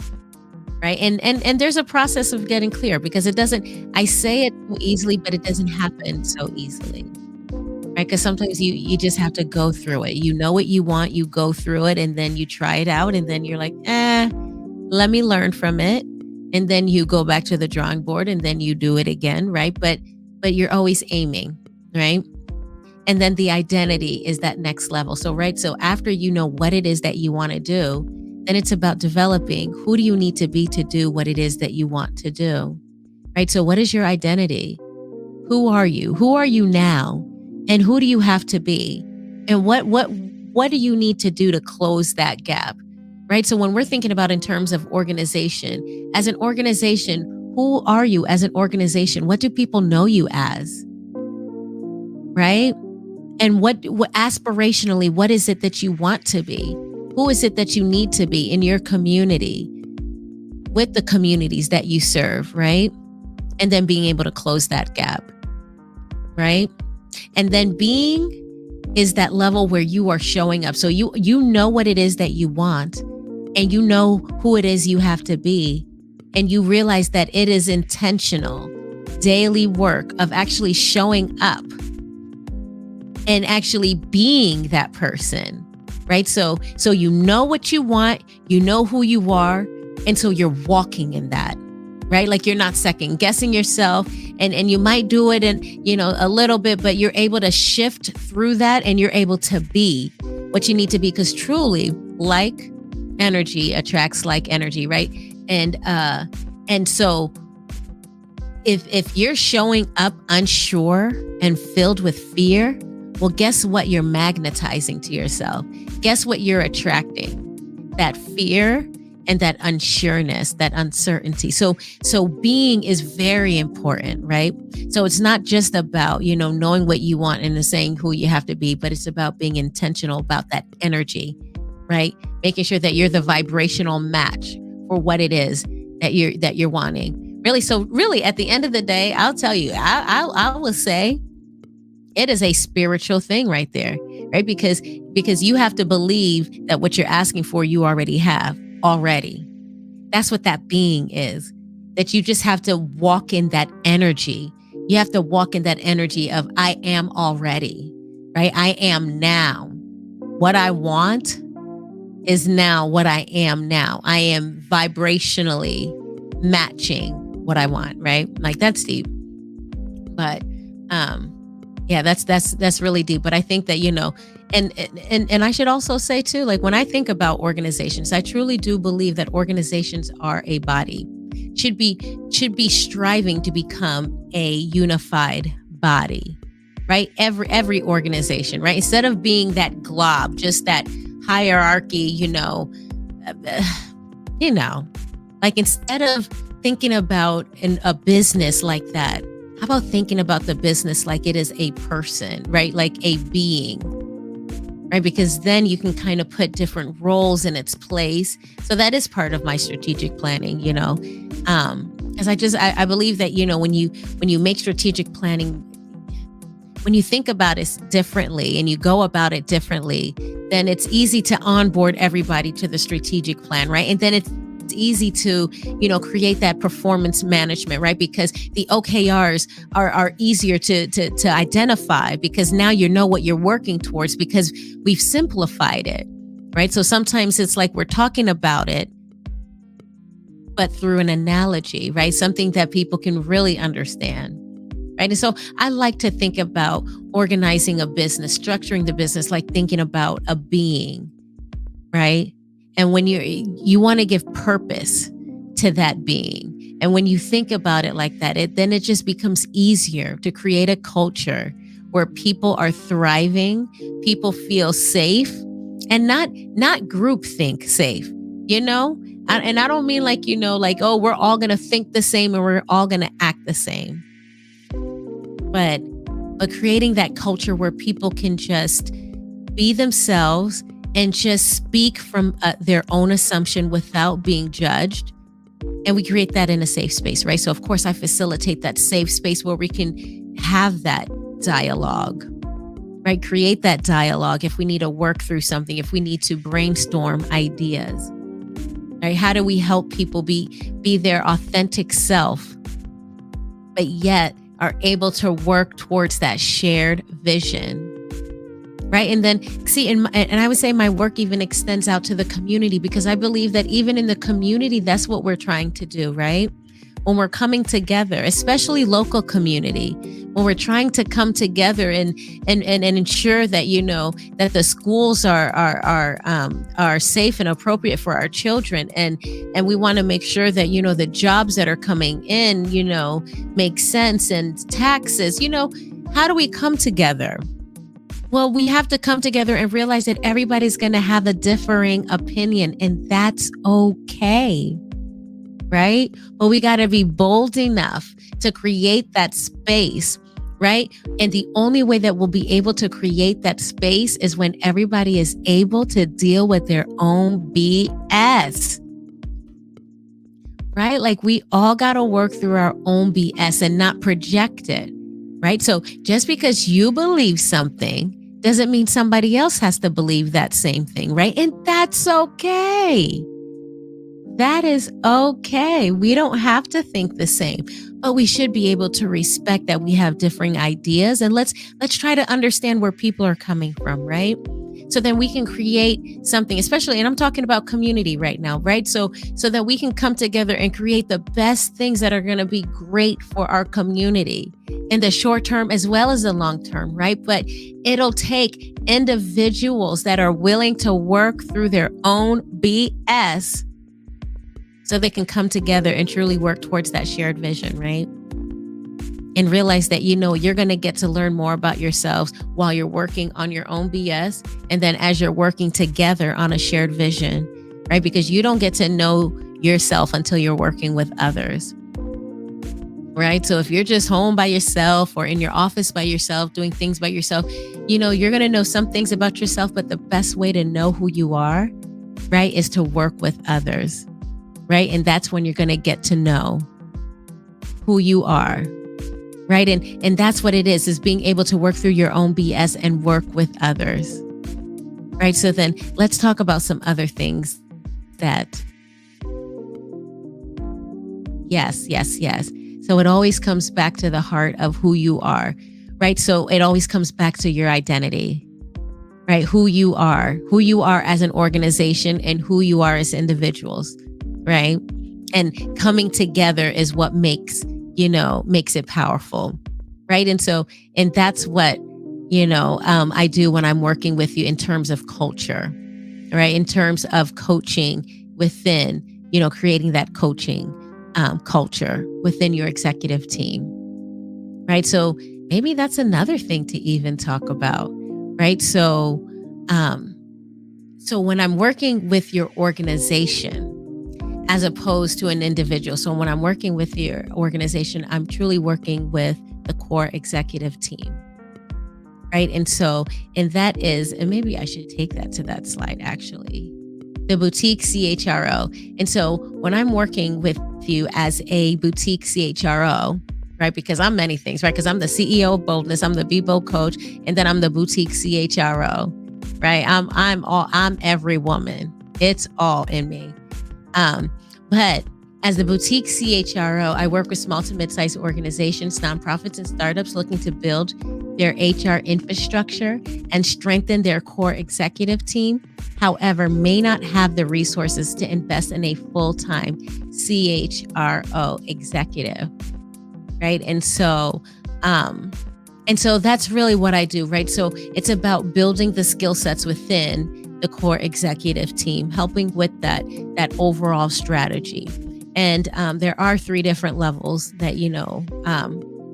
right? And there's a process of getting clear, because I say it so easily, but it doesn't happen so easily, right? Because sometimes you just have to go through it. You know what you want, you go through it, and then you try it out, and then you're like, let me learn from it. And then you go back to the drawing board, and then you do it again, right? But you're always aiming, right? And then the identity is that next level. So after you know what it is that you want to do, then it's about developing who do you need to be to do what it is that you want to do, right? So what is your identity? Who are you? Who are you now? And who do you have to be? And what do you need to do to close that gap, right? So when we're thinking about in terms of organization, as an organization, who are you as an organization? What do people know you as, right? And what aspirationally, what is it that you want to be? Who is it that you need to be in your community, with the communities that you serve, right? And then being able to close that gap, right? And then being is that level where you are showing up. So you know what it is that you want, and you know who it is you have to be. And you realize that it is intentional, daily work of actually showing up and actually being that person, right? So you know what you want, you know who you are, and so you're walking in that, right? Like, you're not second guessing yourself, and you might do it in, a little bit, but you're able to shift through that, and you're able to be what you need to be, because truly, like energy attracts like energy, right? And so if you're showing up unsure and filled with fear, well, guess what you're magnetizing to yourself? Guess what you're attracting? That fear and that unsureness, that uncertainty. So being is very important, right? So it's not just about, knowing what you want and saying who you have to be, but it's about being intentional about that energy, right? Making sure that you're the vibrational match for what it is that you're wanting. Really, so really at the end of the day, I'll tell you, I will say, it is a spiritual thing right there, right? Because you have to believe that what you're asking for, you already have already. That's what that being is, that you just have to walk in that energy. You have to walk in that energy of I am already, right? I am now. What I want is now what I am now. I am vibrationally matching what I want, right? Like, that's deep. But yeah, that's really deep. But I think that, and I should also say too, like, when I think about organizations, I truly do believe that organizations are a body, should be striving to become a unified body, right? Every organization, right? Instead of being that glob, just that hierarchy, like, instead of thinking about a business like that, how about thinking about the business like it is a person, right? Like a being, right? Because then you can kind of put different roles in its place. So that is part of my strategic planning, because I believe that, when you make strategic planning, when you think about it differently and you go about it differently, then it's easy to onboard everybody to the strategic plan, right? And then it's easy to, create that performance management, right? Because the OKRs are easier to identify, because now you know what you're working towards, because we've simplified it, right? So sometimes it's like we're talking about it, but through an analogy, right? Something that people can really understand. Right. And so I like to think about organizing a business, structuring the business, like thinking about a being, right? And when you want to give purpose to that being. And when you think about it like that, then it just becomes easier to create a culture where people are thriving, people feel safe, and not groupthink safe, And I don't mean like, oh, we're all going to think the same and we're all going to act the same. But creating that culture where people can just be themselves and just speak from their own assumption without being judged. And we create that in a safe space, right? So of course I facilitate that safe space where we can have that dialogue, right? Create that dialogue if we need to work through something, if we need to brainstorm ideas, right? How do we help people be their authentic self, but yet are able to work towards that shared vision, right? And then and I would say my work even extends out to the community, because I believe that even in the community, that's what we're trying to do, right? When we're coming together, especially local community, when we're trying to come together and ensure that, that the schools are safe and appropriate for our children. And we want to make sure that, the jobs that are coming in, make sense, and taxes, how do we come together? Well, we have to come together and realize that everybody's going to have a differing opinion, and that's okay. Right? But we got to be bold enough to create that space, right? And the only way that we'll be able to create that space is when everybody is able to deal with their own BS, right? Like we all got to work through our own BS and not project it, right? So just because you believe something doesn't mean somebody else has to believe that same thing, right? And that's okay. That is okay. We don't have to think the same, but we should be able to respect that we have differing ideas, and let's try to understand where people are coming from, right? So then we can create something, especially, and I'm talking about community right now, right? So that we can come together and create the best things that are going to be great for our community in the short term as well as the long term, right? But it'll take individuals that are willing to work through their own BS so they can come together and truly work towards that shared vision, right? And realize that, you're going to get to learn more about yourselves while you're working on your own BS. And then as you're working together on a shared vision, right? Because you don't get to know yourself until you're working with others, right? So if you're just home by yourself or in your office by yourself, doing things by yourself, you're going to know some things about yourself, but the best way to know who you are, right, is to work with others. Right. And that's when you're going to get to know who you are. Right. And that's what it is being able to work through your own BS and work with others. Right. So then let's talk about some other things that. Yes. So it always comes back to the heart of who you are. Right. So it always comes back to your identity. Right. Who you are as an organization and who you are as individuals. Right. And coming together is what makes it powerful. Right. And that's what, I do when I'm working with you in terms of culture, right? In terms of coaching within, creating that coaching culture within your executive team. Right. So maybe that's another thing to even talk about. Right. So when I'm working with your organization, as opposed to an individual. So when I'm working with your organization, I'm truly working with the core executive team, right? And that is, and maybe I should take that to that slide actually, the boutique CHRO. And so when I'm working with you as a boutique CHRO, right? Because I'm many things, right? Because I'm the CEO of Boldness, I'm the Be Bold coach, and then I'm the boutique CHRO, right? I'm every woman. It's all in me. But as the boutique CHRO, I work with small to mid-sized organizations, nonprofits, and startups looking to build their HR infrastructure and strengthen their core executive team, however, may not have the resources to invest in a full-time CHRO executive, right? And so that's really what I do, right? So it's about building the skill sets within the core executive team, helping with that overall strategy. And there are 3 different levels that,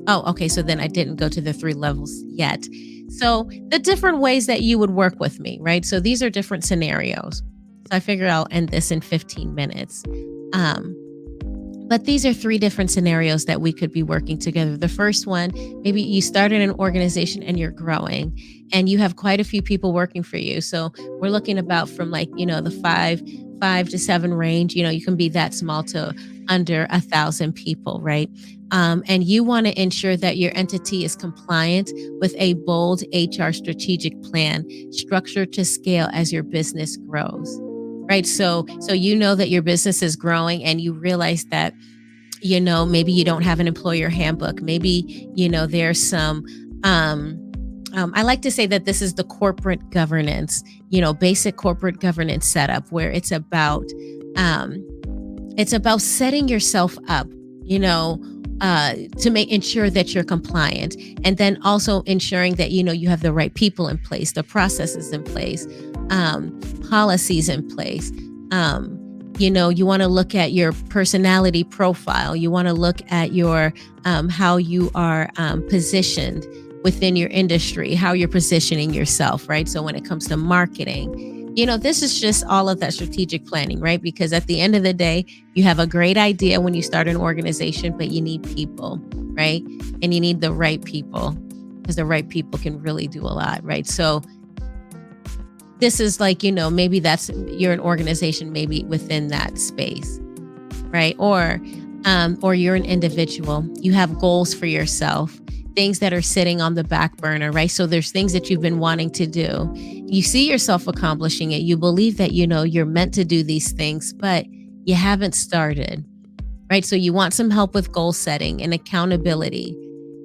okay, so then I didn't go to the 3 levels yet. So the different ways that you would work with me, right? So these are different scenarios. So I figure I'll end this in 15 minutes. But these are 3 different scenarios that we could be working together. The first one, maybe you started an organization and you're growing and you have quite a few people working for you. So we're looking about from the 5 to 7 range. You can be that small to under 1,000 people, right? And you want to ensure that your entity is compliant with a bold HR strategic plan structured to scale as your business grows. Right. So you know that your business is growing and you realize that, maybe you don't have an employer handbook. Maybe, there's some, I like to say that this is the corporate governance, basic corporate governance setup where it's about setting yourself up, to ensure that you're compliant, and then also ensuring that, you have the right people in place, the processes in place, policies in place. You want to look at your personality profile. You want to look at your how you are positioned within your industry, how you're positioning yourself, right? So when it comes to marketing, this is just all of that strategic planning, right? Because at the end of the day, you have a great idea when you start an organization, but you need people, right? And you need the right people because the right people can really do a lot, right? So this is maybe you're an organization, maybe within that space, right? Or you're an individual. You have goals for yourself, things that are sitting on the back burner, right? So there's things that you've been wanting to do. You see yourself accomplishing it. You believe that, you're meant to do these things, but you haven't started, right? So you want some help with goal setting and accountability,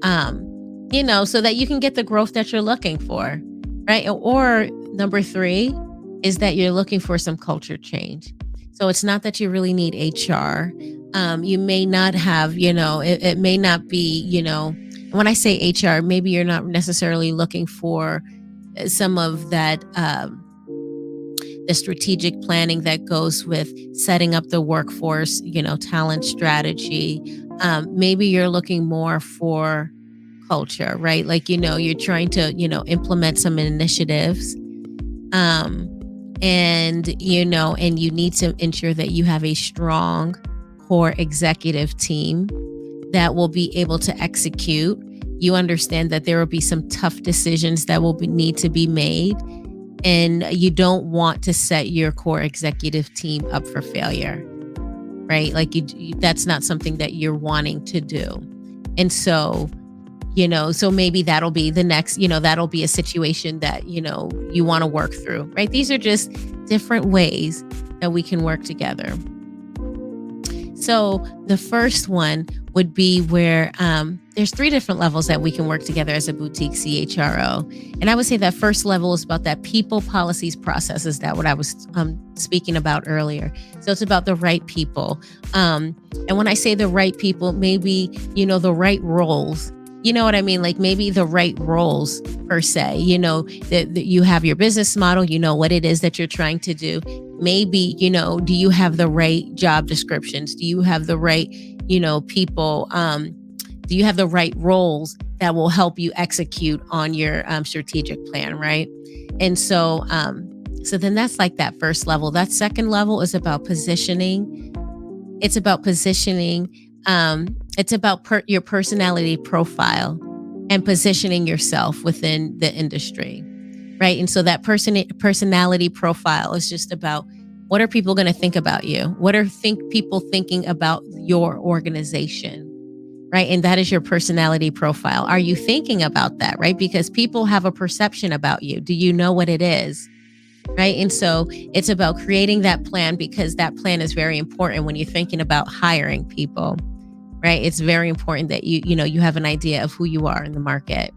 so that you can get the growth that you're looking for, right? Or number 3 is that you're looking for some culture change. So it's not that you really need HR. You may not have, it may not be, when I say HR, maybe you're not necessarily looking for some of that, the strategic planning that goes with setting up the workforce, talent strategy. Maybe you're looking more for culture, right? You're trying to, implement some initiatives. And you need to ensure that you have a strong core executive team that will be able to execute. You understand that there will be some tough decisions that will need to be made, and you don't want to set your core executive team up for failure, right? That's not something that you're wanting to do. And so, so maybe that'll be the next, that'll be a situation that, you want to work through, right? These are just different ways that we can work together. So the first one would be where there's 3 different levels that we can work together as a boutique CHRO. And I would say that first level is about that people, policies, processes, that what I was speaking about earlier. So it's about the right people. And when I say the right people, maybe, the right roles. You know what I mean? Maybe the right roles per se, that you have your business model, what it is that you're trying to do. Maybe, do you have the right job descriptions? Do you have the right, people? Do you have the right roles that will help you execute on your strategic plan, right? And so then that's that first level. That second level is about positioning. It's about positioning. It's about your personality profile, and positioning yourself within the industry, right? And so that personality profile is just about, what are people going to think about you? What are people thinking about your organization? Right. And that is your personality profile. Are you thinking about that? Right. Because people have a perception about you. Do you know what it is? Right. And so it's about creating that plan, because that plan is very important when you're thinking about hiring people. Right. It's very important that you have an idea of who you are in the market.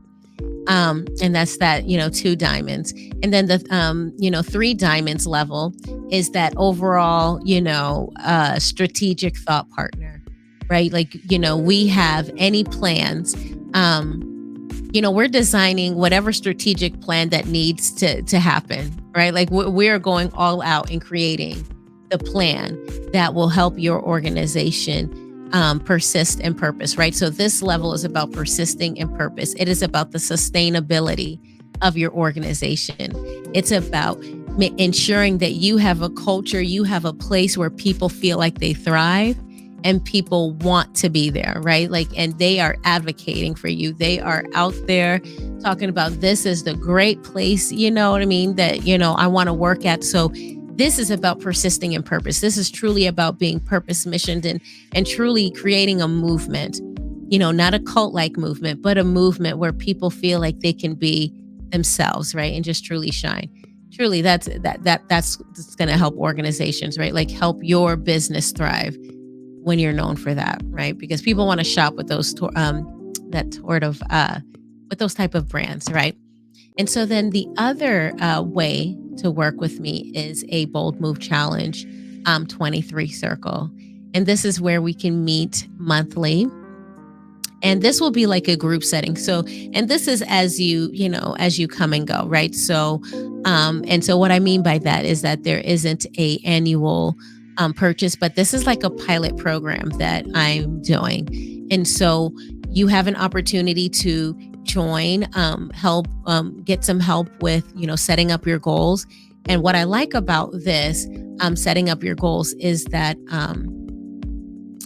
And that's that, 2 diamonds. And then the 3 diamonds level is that overall, strategic thought partner, right? Like, we have any plans, we're designing whatever strategic plan that needs to happen, right? Like we're going all out and creating the plan that will help your organization persist in purpose, right? So this level is about persisting in purpose. It is about the sustainability of your organization. It's about ensuring that you have a culture, you have a place where people feel like they thrive and people want to be there, right? Like, and they are advocating for you. They are out there talking about, this is the great place, you know what I mean, that, I want to work at. So this is about persisting in purpose. This is truly about being purpose missioned and truly creating a movement, not a cult-like movement, but a movement where people feel like they can be themselves, right? And just truly shine. Truly, that's going to help organizations, right? Like help your business thrive when you're known for that, right? Because people want to shop with those with those type of brands, right? And so then the other way to work with me is a Bold Move Challenge 23 circle. And this is where we can meet monthly. And this will be like a group setting. So, and this is as you come and go, right? So, and so what I mean by that is that there isn't a annual purchase, but this is like a pilot program that I'm doing. And so you have an opportunity to join, help, get some help with, setting up your goals. And what I like about this, setting up your goals is that,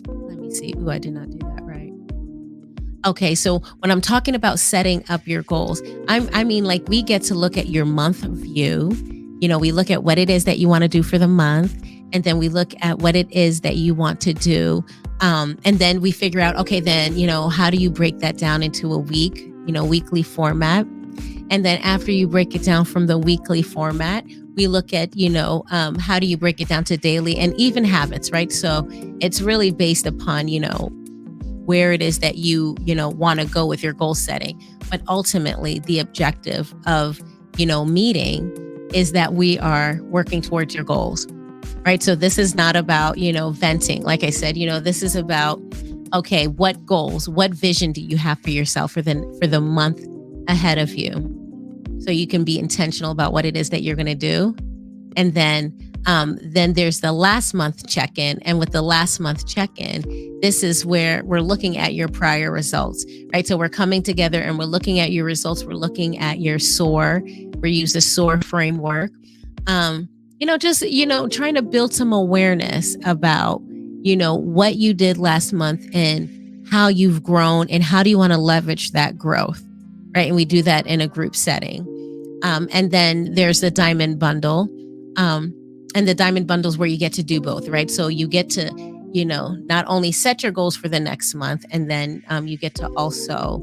let me see. Ooh, I did not do that right. Okay. So when I'm talking about setting up your goals, I mean, like we get to look at your month view. We look at what it is that you want to do for the month. And then we look at what it is that you want to do. And then we figure out, okay, then, how do you break that down into a weekly format? And then after you break it down from the weekly format, we look at, how do you break it down to daily and even habits, right? So it's really based upon, where it is that you want to go with your goal setting. But ultimately, the objective of, meeting is that we are working towards your goals. Right. So this is not about, venting. Like I said, this is about, okay, what goals, what vision do you have for yourself for the month ahead of you? So you can be intentional about what it is that you're going to do. And then there's the last month check-in. And with the last month check-in, this is where we're looking at your prior results, right? So we're coming together and we're looking at your results. We're looking at your SOAR. We use the SOAR framework. Trying to build some awareness about, what you did last month and how you've grown and how do you want to leverage that growth, right? And we do that in a group setting. And then there's the diamond bundle. And the diamond bundle is where you get to do both, right? So you get to, not only set your goals for the next month, and then you get to also,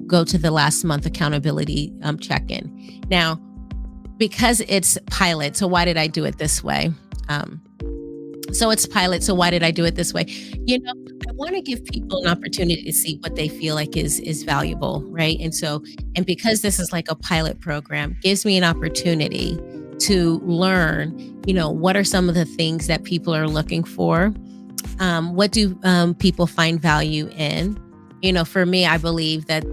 go to the last month accountability check-in. Now, because it's pilot, so why did I do it this way? So it's pilot, so why did I do it this way? I want to give people an opportunity to see what they feel like is valuable, right? And because this is like a pilot program, gives me an opportunity to learn, what are some of the things that people are looking for? What do people find value in? For me, I believe that,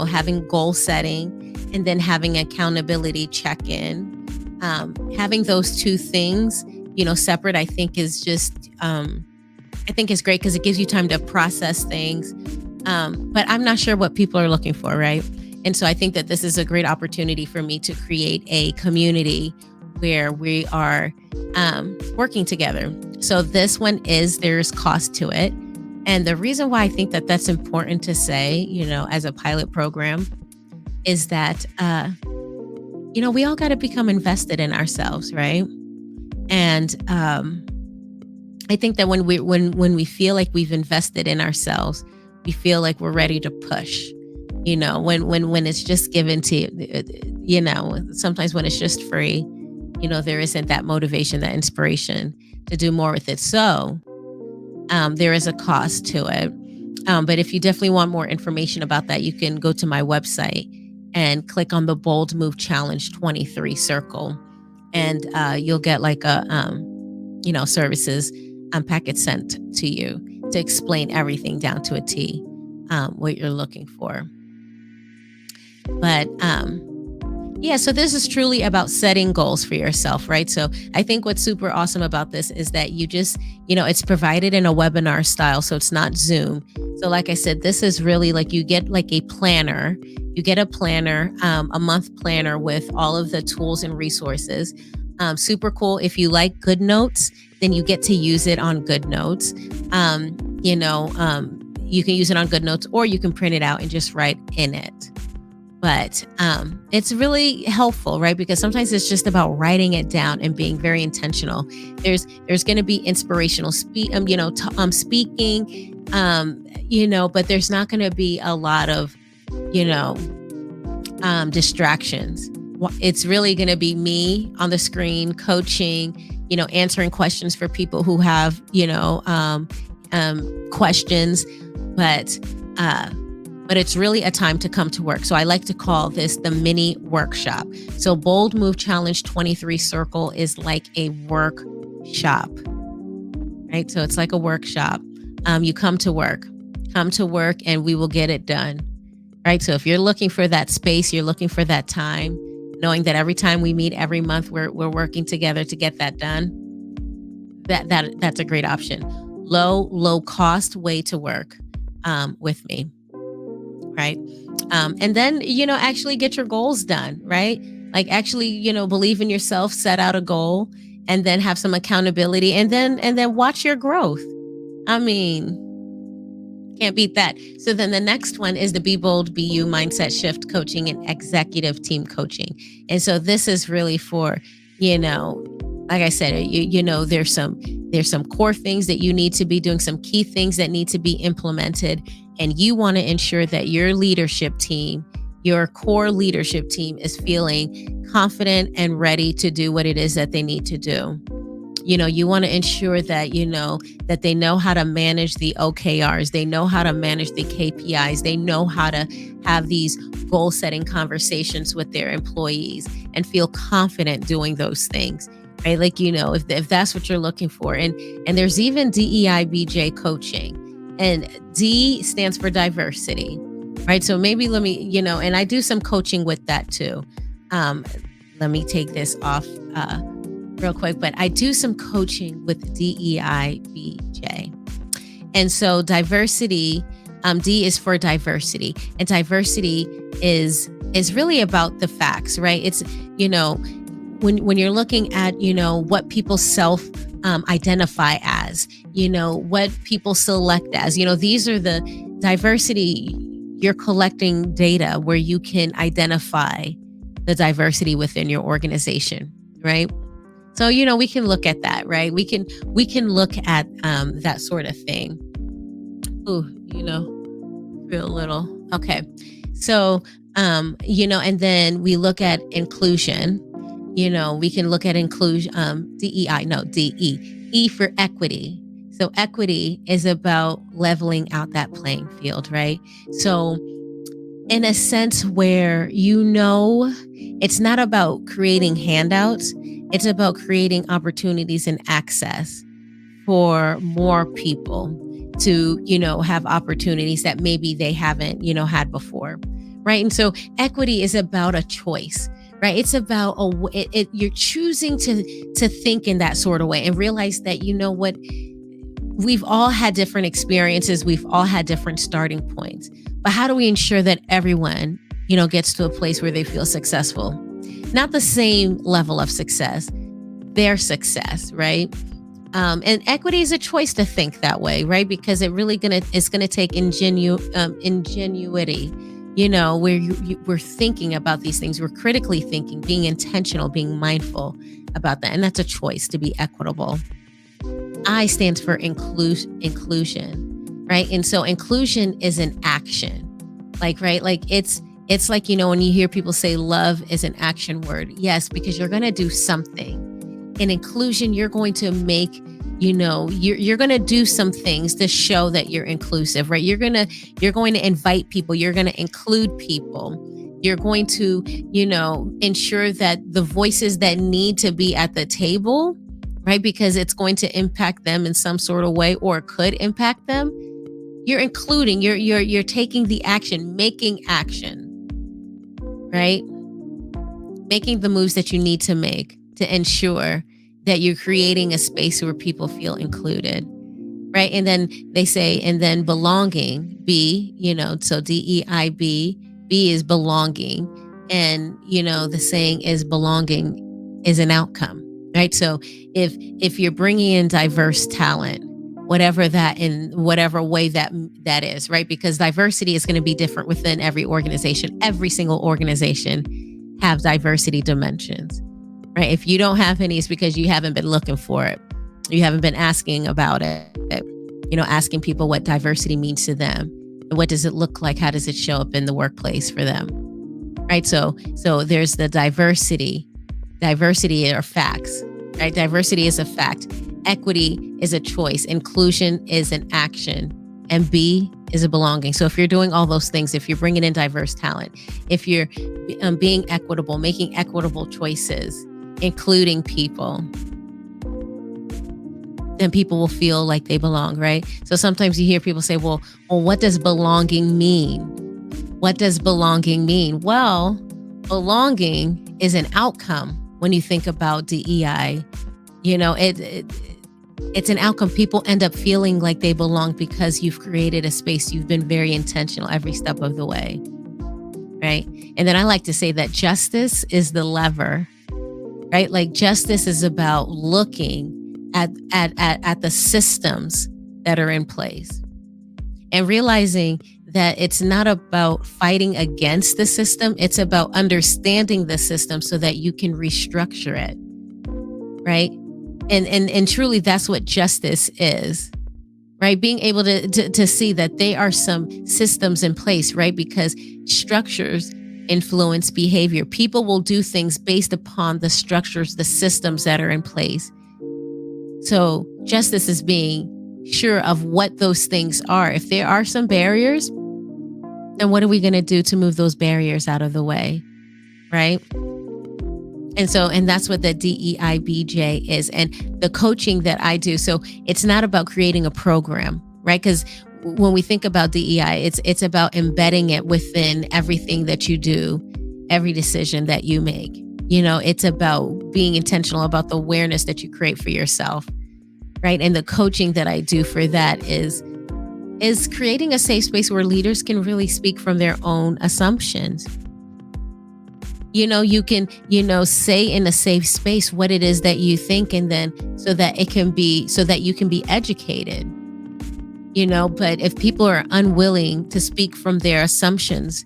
having goal setting and then having accountability check-in, having those two things, separate, I think is just, I think is great because it gives you time to process things. But I'm not sure what people are looking for, right? And so I think that this is a great opportunity for me to create a community where we are working together. So this one there's cost to it. And the reason why I think that that's important to say, as a pilot program, is that, we all got to become invested in ourselves, right? And I think that when we feel like we've invested in ourselves, we feel like we're ready to push. When it's just given to sometimes when it's just free, there isn't that motivation, that inspiration to do more with it. So there is a cost to it. But if you definitely want more information about that, you can go to my website and click on the Bold Move Challenge 23 circle, and you'll get like a services packet sent to you to explain everything down to a T, what you're looking for. But so this is truly about setting goals for yourself, right? So I think what's super awesome about this is that you just, it's provided in a webinar style, so it's not Zoom. So like I said, this is really like you get like a planner. You get a planner, a month planner with all of the tools and resources. Super cool. If you like GoodNotes, then you get to use it on GoodNotes. You can use it on GoodNotes, or you can print it out and just write in it. But it's really helpful, right? Because sometimes it's just about writing it down and being very intentional. There's going to be inspirational speaking, but there's not going to be a lot of, distractions. It's really going to be me on the screen coaching, answering questions for people who have, questions, but it's really a time to come to work. So I like to call this the mini workshop. So Bold Move Challenge 23 circle is like a workshop, right? So it's like a workshop. You come to work and we will get it done, right? So if you're looking for that space, you're looking for that time, knowing that every time we meet every month, we're working together to get that done. That's a great option. Low cost way to work with me. Right. And then, actually get your goals done, right? Like actually, believe in yourself, set out a goal, and then have some accountability, and then watch your growth. I mean, can't beat that. So then the next one is the Be Bold, Be You mindset shift coaching and executive team coaching. And so this is really for, like I said, there's some core things that you need to be doing, some key things that need to be implemented. And you want to ensure that your leadership team, your core leadership team, is feeling confident and ready to do what it is that they need to do. You want to ensure that, that they know how to manage the OKRs. They know how to manage the KPIs. They know how to have these goal setting conversations with their employees and feel confident doing those things. Right? Like, if that's what you're looking for. And there's even DEI-BJ coaching. And D stands for diversity, right? So maybe let me, and I do some coaching with that too. Let me take this off real quick, but I do some coaching with DEI-BJ. And so diversity, D is for diversity, and diversity is really about the facts, right? It's, when you're looking at, what people identify as, what people select as, these are the diversity. You're collecting data where you can identify the diversity within your organization, right? So, we can look at that, right? We can look at that sort of thing. Ooh, feel a little, okay. So, and then we look at inclusion. We can look at inclusion, DE. E for equity. So equity is about leveling out that playing field, right? So in a sense where, it's not about creating handouts, it's about creating opportunities and access for more people to, have opportunities that maybe they haven't, had before, right? And so equity is about a choice. Right. It's about you're choosing to think in that sort of way and realize that, we've all had different experiences. We've all had different starting points. But how do we ensure that everyone, gets to a place where they feel successful? Not the same level of success, their success. Right. And equity is a choice to think that way, right? Because it's gonna take ingenuity, where we're thinking about these things, we're critically thinking, being intentional, being mindful about that, and that's a choice to be equitable. I stands for inclusion, right? And so inclusion is an action, right? It's like, when you hear people say love is an action word. Yes, because you're going to do something. In inclusion, you're going to make, you're going to do some things to show that you're inclusive, right? You're going to invite people. You're going to include people. You're going to, ensure that the voices that need to be at the table, right? Because it's going to impact them in some sort of way, or could impact them. You're including, you're taking the action, making action, right? Making the moves that you need to make to ensure that you're creating a space where people feel included, right? And then they say, and then belonging, B, so DEIB, B is belonging. And, the saying is belonging is an outcome, right? So if you're bringing in diverse talent, whatever that, in whatever way that is, right? Because diversity is going to be different within every organization. Every single organization have diversity dimensions, right? If you don't have any, it's because you haven't been looking for it. You haven't been asking about it, asking people what diversity means to them. And what does it look like? How does it show up in the workplace for them, right? So there's the diversity. Diversity are facts, right? Diversity is a fact. Equity is a choice. Inclusion is an action. And B is a belonging. So if you're doing all those things, if you're bringing in diverse talent, if you're being equitable, making equitable choices, including people, then people will feel like they belong, right? So sometimes you hear people say, well, what does belonging mean? What does belonging mean? Well, belonging is an outcome when you think about DEI. It's an outcome. People end up feeling like they belong because you've created a space. You've been very intentional every step of the way, right? And then I like to say that justice is the lever, right? Like justice is about looking at the systems that are in place and realizing that it's not about fighting against the system. It's about understanding the system so that you can restructure it, right? And truly, that's what justice is, right? Being able to see that there are some systems in place, right? Because structures influence behavior. People will do things based upon the structures, the systems that are in place. So justice is being sure of what those things are. If there are some barriers, then what are we going to do to move those barriers out of the way, right? And that's what the DEIBJ is, and the coaching that I do. So it's not about creating a program, right? Because when we think about DEI, it's about embedding it within everything that you do, every decision that you make. It's about being intentional about the awareness that you create for yourself, right? And the coaching that I do for that is creating a safe space where leaders can really speak from their own assumptions. You can, say in a safe space what it is that you think, and then so that you can be educated, but if people are unwilling to speak from their assumptions,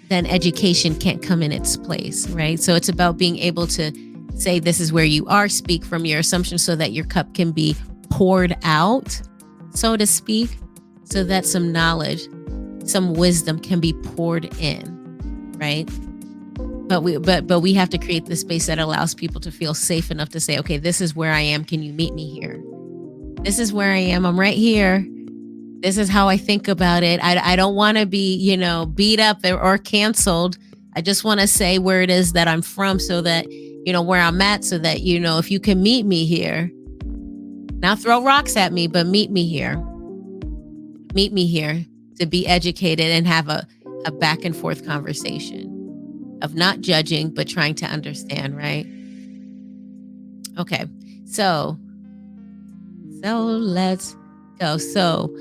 then education can't come in its place, right? So it's about being able to say, this is where you are, speak from your assumptions so that your cup can be poured out, so to speak, so that some knowledge, some wisdom can be poured in, right? But we have to create this space that allows people to feel safe enough to say, okay, this is where I am. Can you meet me here? This is where I am. I'm right here. This is how I think about it. I don't want to be, beat up or canceled. I just want to say where it is that I'm from, so that, where I'm at, so that, if you can meet me here, not throw rocks at me, but meet me here. Meet me here to be educated and have a back and forth conversation of not judging, but trying to understand, right? Okay, so let's go. So,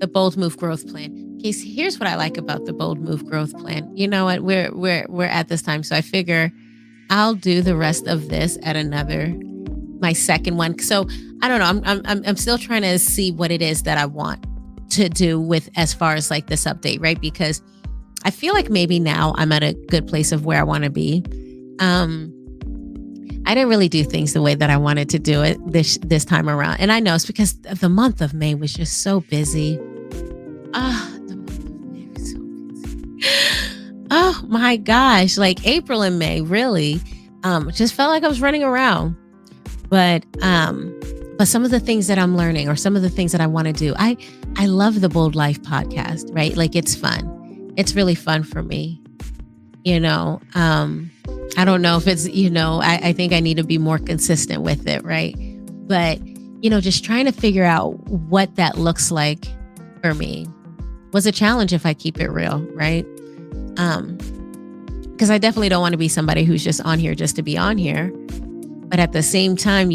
the Bold Move Growth Plan. Okay, so here's what I like about the Bold Move Growth Plan. You know what? We're at this time, so I figure I'll do the rest of this at my second one. So I don't know. I'm still trying to see what it is that I want to do with as far as like this update, right? Because I feel like maybe now I'm at a good place of where I want to be. I didn't really do things the way that I wanted to do it this time around. And I know it's because the month of May was just so busy. The month of May was so busy. Oh my gosh. Like April and May really just felt like I was running around. But some of the things that I'm learning or some of the things that I want to do, I love the Bold Life podcast, right? Like it's fun. It's really fun for me. I don't know if it's, I think I need to be more consistent with it, right? But, just trying to figure out what that looks like for me was a challenge if I keep it real, right? Because I definitely don't want to be somebody who's just on here just to be on here. But at the same time,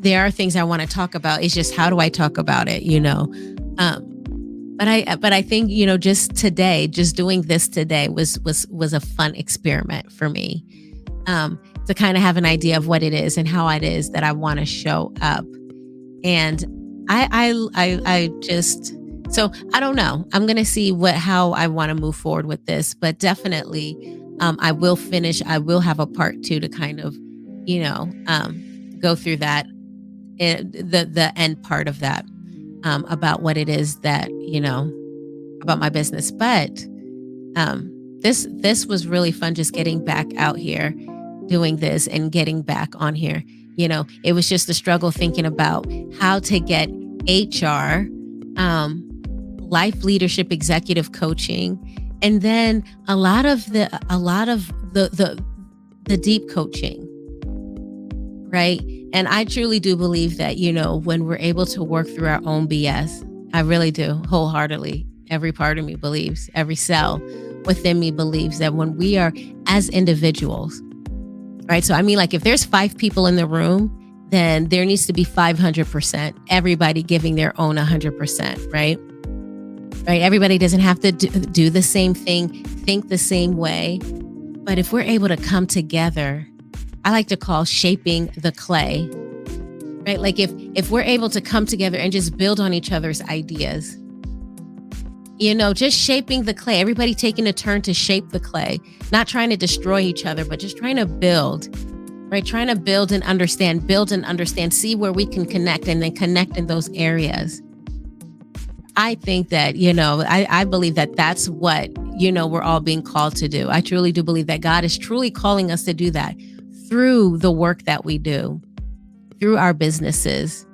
there are things I want to talk about. It's just how do I talk about it, But I think, just doing this today was a fun experiment for me, to kind of have an idea of what it is and how it is that I want to show up. And so I don't know. I'm going to see how I want to move forward with this, but definitely, I will have a part 2 to kind of, go through that, the end part of that. About what it is that, about my business. But this was really fun, just getting back out here, doing this and getting back on here. It was just a struggle thinking about how to get HR, life leadership, executive coaching, and then a lot of the deep coaching, right? And I truly do believe that, when we're able to work through our own BS, I really do wholeheartedly. Every part of me believes, every cell within me believes that when we are as individuals, right? So, I mean, like if there's 5 people in the room, then there needs to be 500%, everybody giving their own 100%, right? Right? Everybody doesn't have to do the same thing, think the same way. But if we're able to come together, I like to call shaping the clay, right? Like if we're able to come together and just build on each other's ideas, just shaping the clay, everybody taking a turn to shape the clay, not trying to destroy each other, but just trying to build, right? Trying to build and understand, see where we can connect and then connect in those areas. I think that, I believe that that's what, we're all being called to do. I truly do believe that God is truly calling us to do that. Through the work that we do, through our businesses,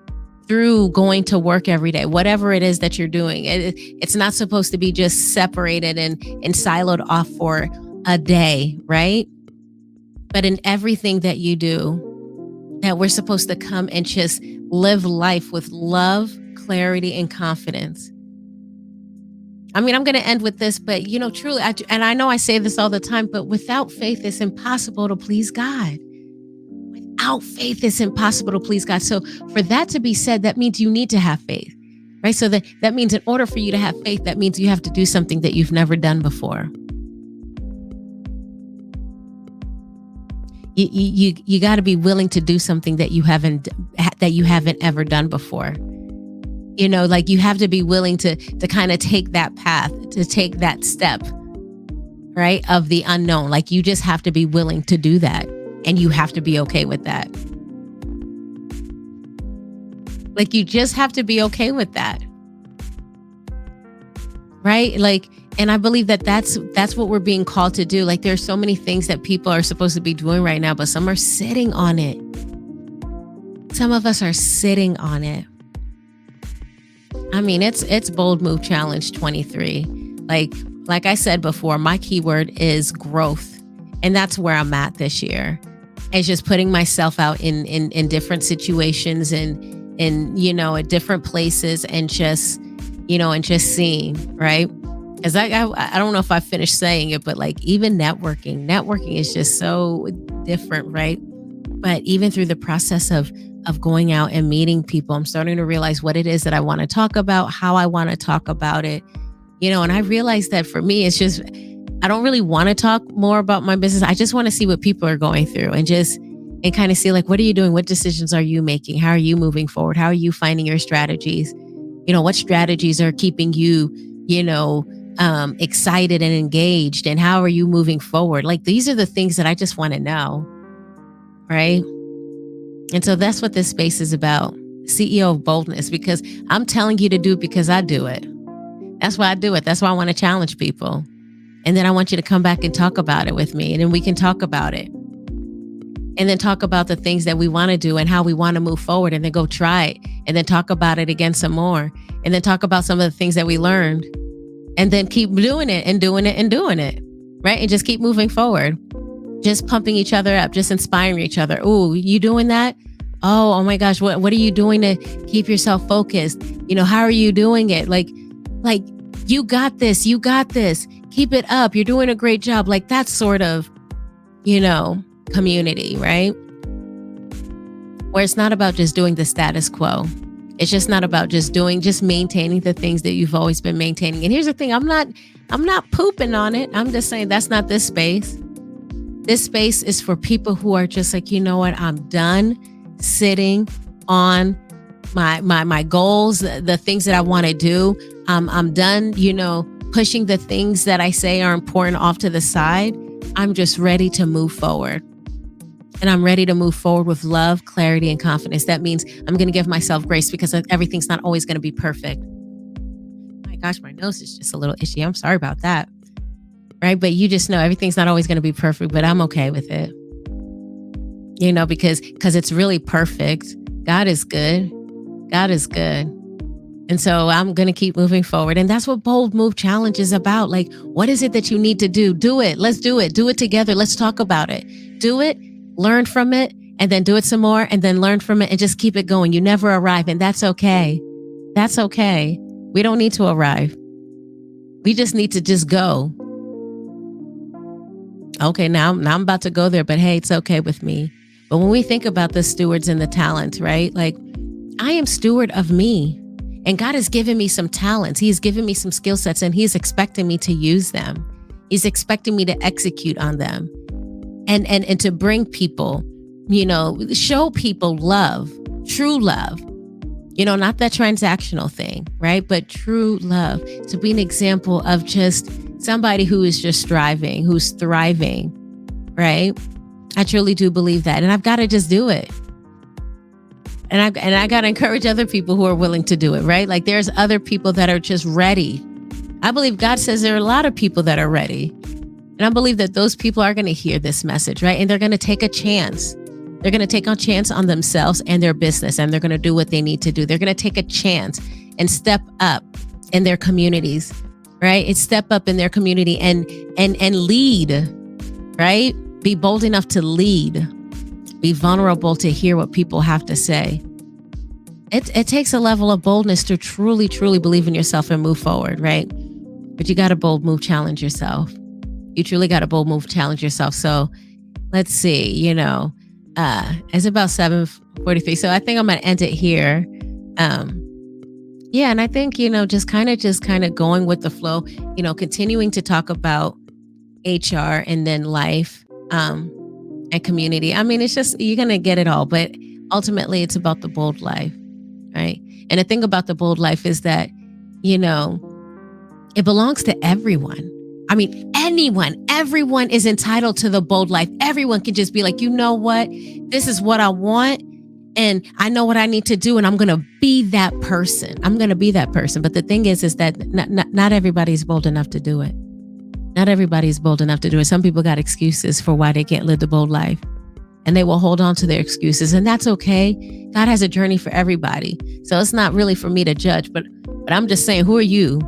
through going to work every day, whatever it is that you're doing. It's not supposed to be just separated and siloed off for a day, right? But in everything that you do, that we're supposed to come and just live life with love, clarity, and confidence. I mean, I'm going to end with this, but, truly, and I know I say this all the time, but without faith, it's impossible to please God. Without faith, it's impossible to please God. So for that to be said, that means you need to have faith, right? So that means in order for you to have faith, that means you have to do something that you've never done before. You got to be willing to do something that you haven't ever done before. Like you have to be willing to kind of take that path, to take that step, right, of the unknown. Like you just have to be willing to do that, and you have to be okay with that. Like you just have to be okay with that, right? Like, and I believe that that's what we're being called to do. Like there's so many things that people are supposed to be doing right now, but some are sitting on it. Some of us are sitting on it. I mean, it's Bold Move Challenge 23. Like I said before, my keyword is growth. And that's where I'm at this year. It's just putting myself out in different situations and at different places and just seeing, right? As I don't know if I finished saying it, but like even networking is just so different, right? But even through the process of going out and meeting people, I'm starting to realize what it is that I want to talk about, how I want to talk about it, and I realized that for me, it's just, I don't really want to talk more about my business. I just want to see what people are going through and kind of see like, what are you doing? What decisions are you making? How are you moving forward? How are you finding your strategies? What strategies are keeping you, excited and engaged? And how are you moving forward? Like, these are the things that I just want to know. Right. And so that's what this space is about. CEO of boldness, because I'm telling you to do it because I do it. That's why I do it. That's why I want to challenge people. And then I want you to come back and talk about it with me. And then we can talk about it. And then talk about the things that we want to do and how we want to move forward, and then go try it. And then talk about it again some more. And then talk about some of the things that we learned. And then keep doing it and doing it and doing it. Right? And just keep moving forward. Just pumping each other up, just inspiring each other. Ooh, you doing that? Oh my gosh, what are you doing to keep yourself focused? How are you doing it? Like you got this, keep it up. You're doing a great job. Like that sort of, community, right? Where it's not about just doing the status quo. It's just not about just maintaining the things that you've always been maintaining. And here's the thing, I'm not pooping on it. I'm just saying that's not this space. This space is for people who are just like, you know what? I'm done sitting on my goals, the things that I want to do. I'm done, pushing the things that I say are important off to the side. I'm just ready to move forward. And I'm ready to move forward with love, clarity, and confidence. That means I'm going to give myself grace because everything's not always going to be perfect. My gosh, my nose is just a little itchy. I'm sorry about that. Right? But you just know everything's not always going to be perfect, but I'm okay with it. Because it's really perfect. God is good. God is good. And so I'm going to keep moving forward. And that's what Bold Move Challenge is about. Like, what is it that you need to do? Do it. Let's do it. Do it together. Let's talk about it. Do it, learn from it, and then do it some more, and then learn from it, and just keep it going. You never arrive, and that's okay. That's okay. We don't need to arrive. We just need to just go. Okay, now I'm about to go there, but hey, it's okay with me. But when we think about the stewards and the talent, right? Like, I am steward of me. And God has given me some talents. He's given me some skill sets, and he's expecting me to use them. He's expecting me to execute on them and to bring people, show people love, true love, not that transactional thing, right? But true love, to be an example of just somebody who is just striving, who's thriving, right? I truly do believe that. And I've got to just do it. And I got to encourage other people who are willing to do it, right? Like, there's other people that are just ready. I believe God says there are a lot of people that are ready. And I believe that those people are going to hear this message, right? And they're going to take a chance. They're going to take a chance on themselves and their business, and they're going to do what they need to do. They're going to take a chance and step up in their communities, right? It's step up in their community and lead, right? Be bold enough to lead. Be vulnerable to hear what people have to say. It takes a level of boldness to truly, truly believe in yourself and move forward, right? But you got to bold move challenge yourself. You truly got to bold move challenge yourself. So let's see, it's about 7:43. So I think I'm going to end it here. And I think, just kind of going with the flow, continuing to talk about HR and then life, and community. I mean, it's just, you're going to get it all, but ultimately it's about the bold life, right? And the thing about the bold life is that, it belongs to everyone. I mean, everyone is entitled to the bold life. Everyone can just be like, you know what? This is what I want. And I know what I need to do. And I'm going to be that person. But the thing is that not everybody's bold enough to do it. Not everybody's bold enough to do it. Some people got excuses for why they can't live the bold life, and they will hold on to their excuses, and that's okay. God has a journey for everybody. So it's not really for me to judge, but I'm just saying, who are you?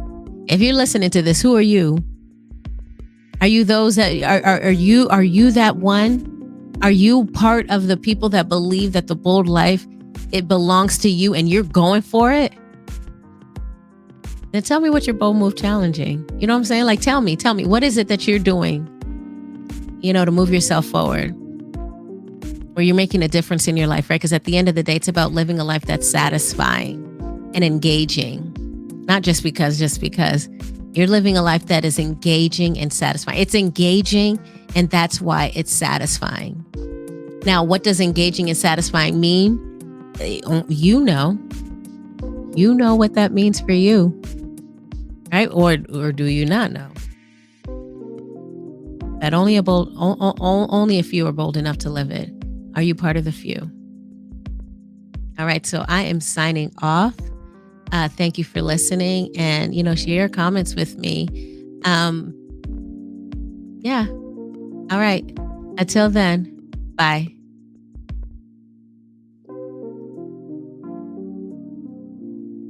If you're listening to this, who are you? Are you those that are you that one? Are you part of the people that believe that the bold life, it belongs to you and you're going for it? Then tell me what your bold move challenging. You know what I'm saying? Like, tell me, what is it that you're doing, to move yourself forward, where you're making a difference in your life, right? Because at the end of the day, it's about living a life that's satisfying and engaging, not just because, You're living a life that is engaging and satisfying. It's engaging, and that's why it's satisfying. Now, what does engaging and satisfying mean? You know what that means for you, right? Or do you not know? That only a few are bold enough to live it. Are you part of the few? All right, so I am signing off. Thank you for listening, and share your comments with me. Yeah. All right. Until then, bye.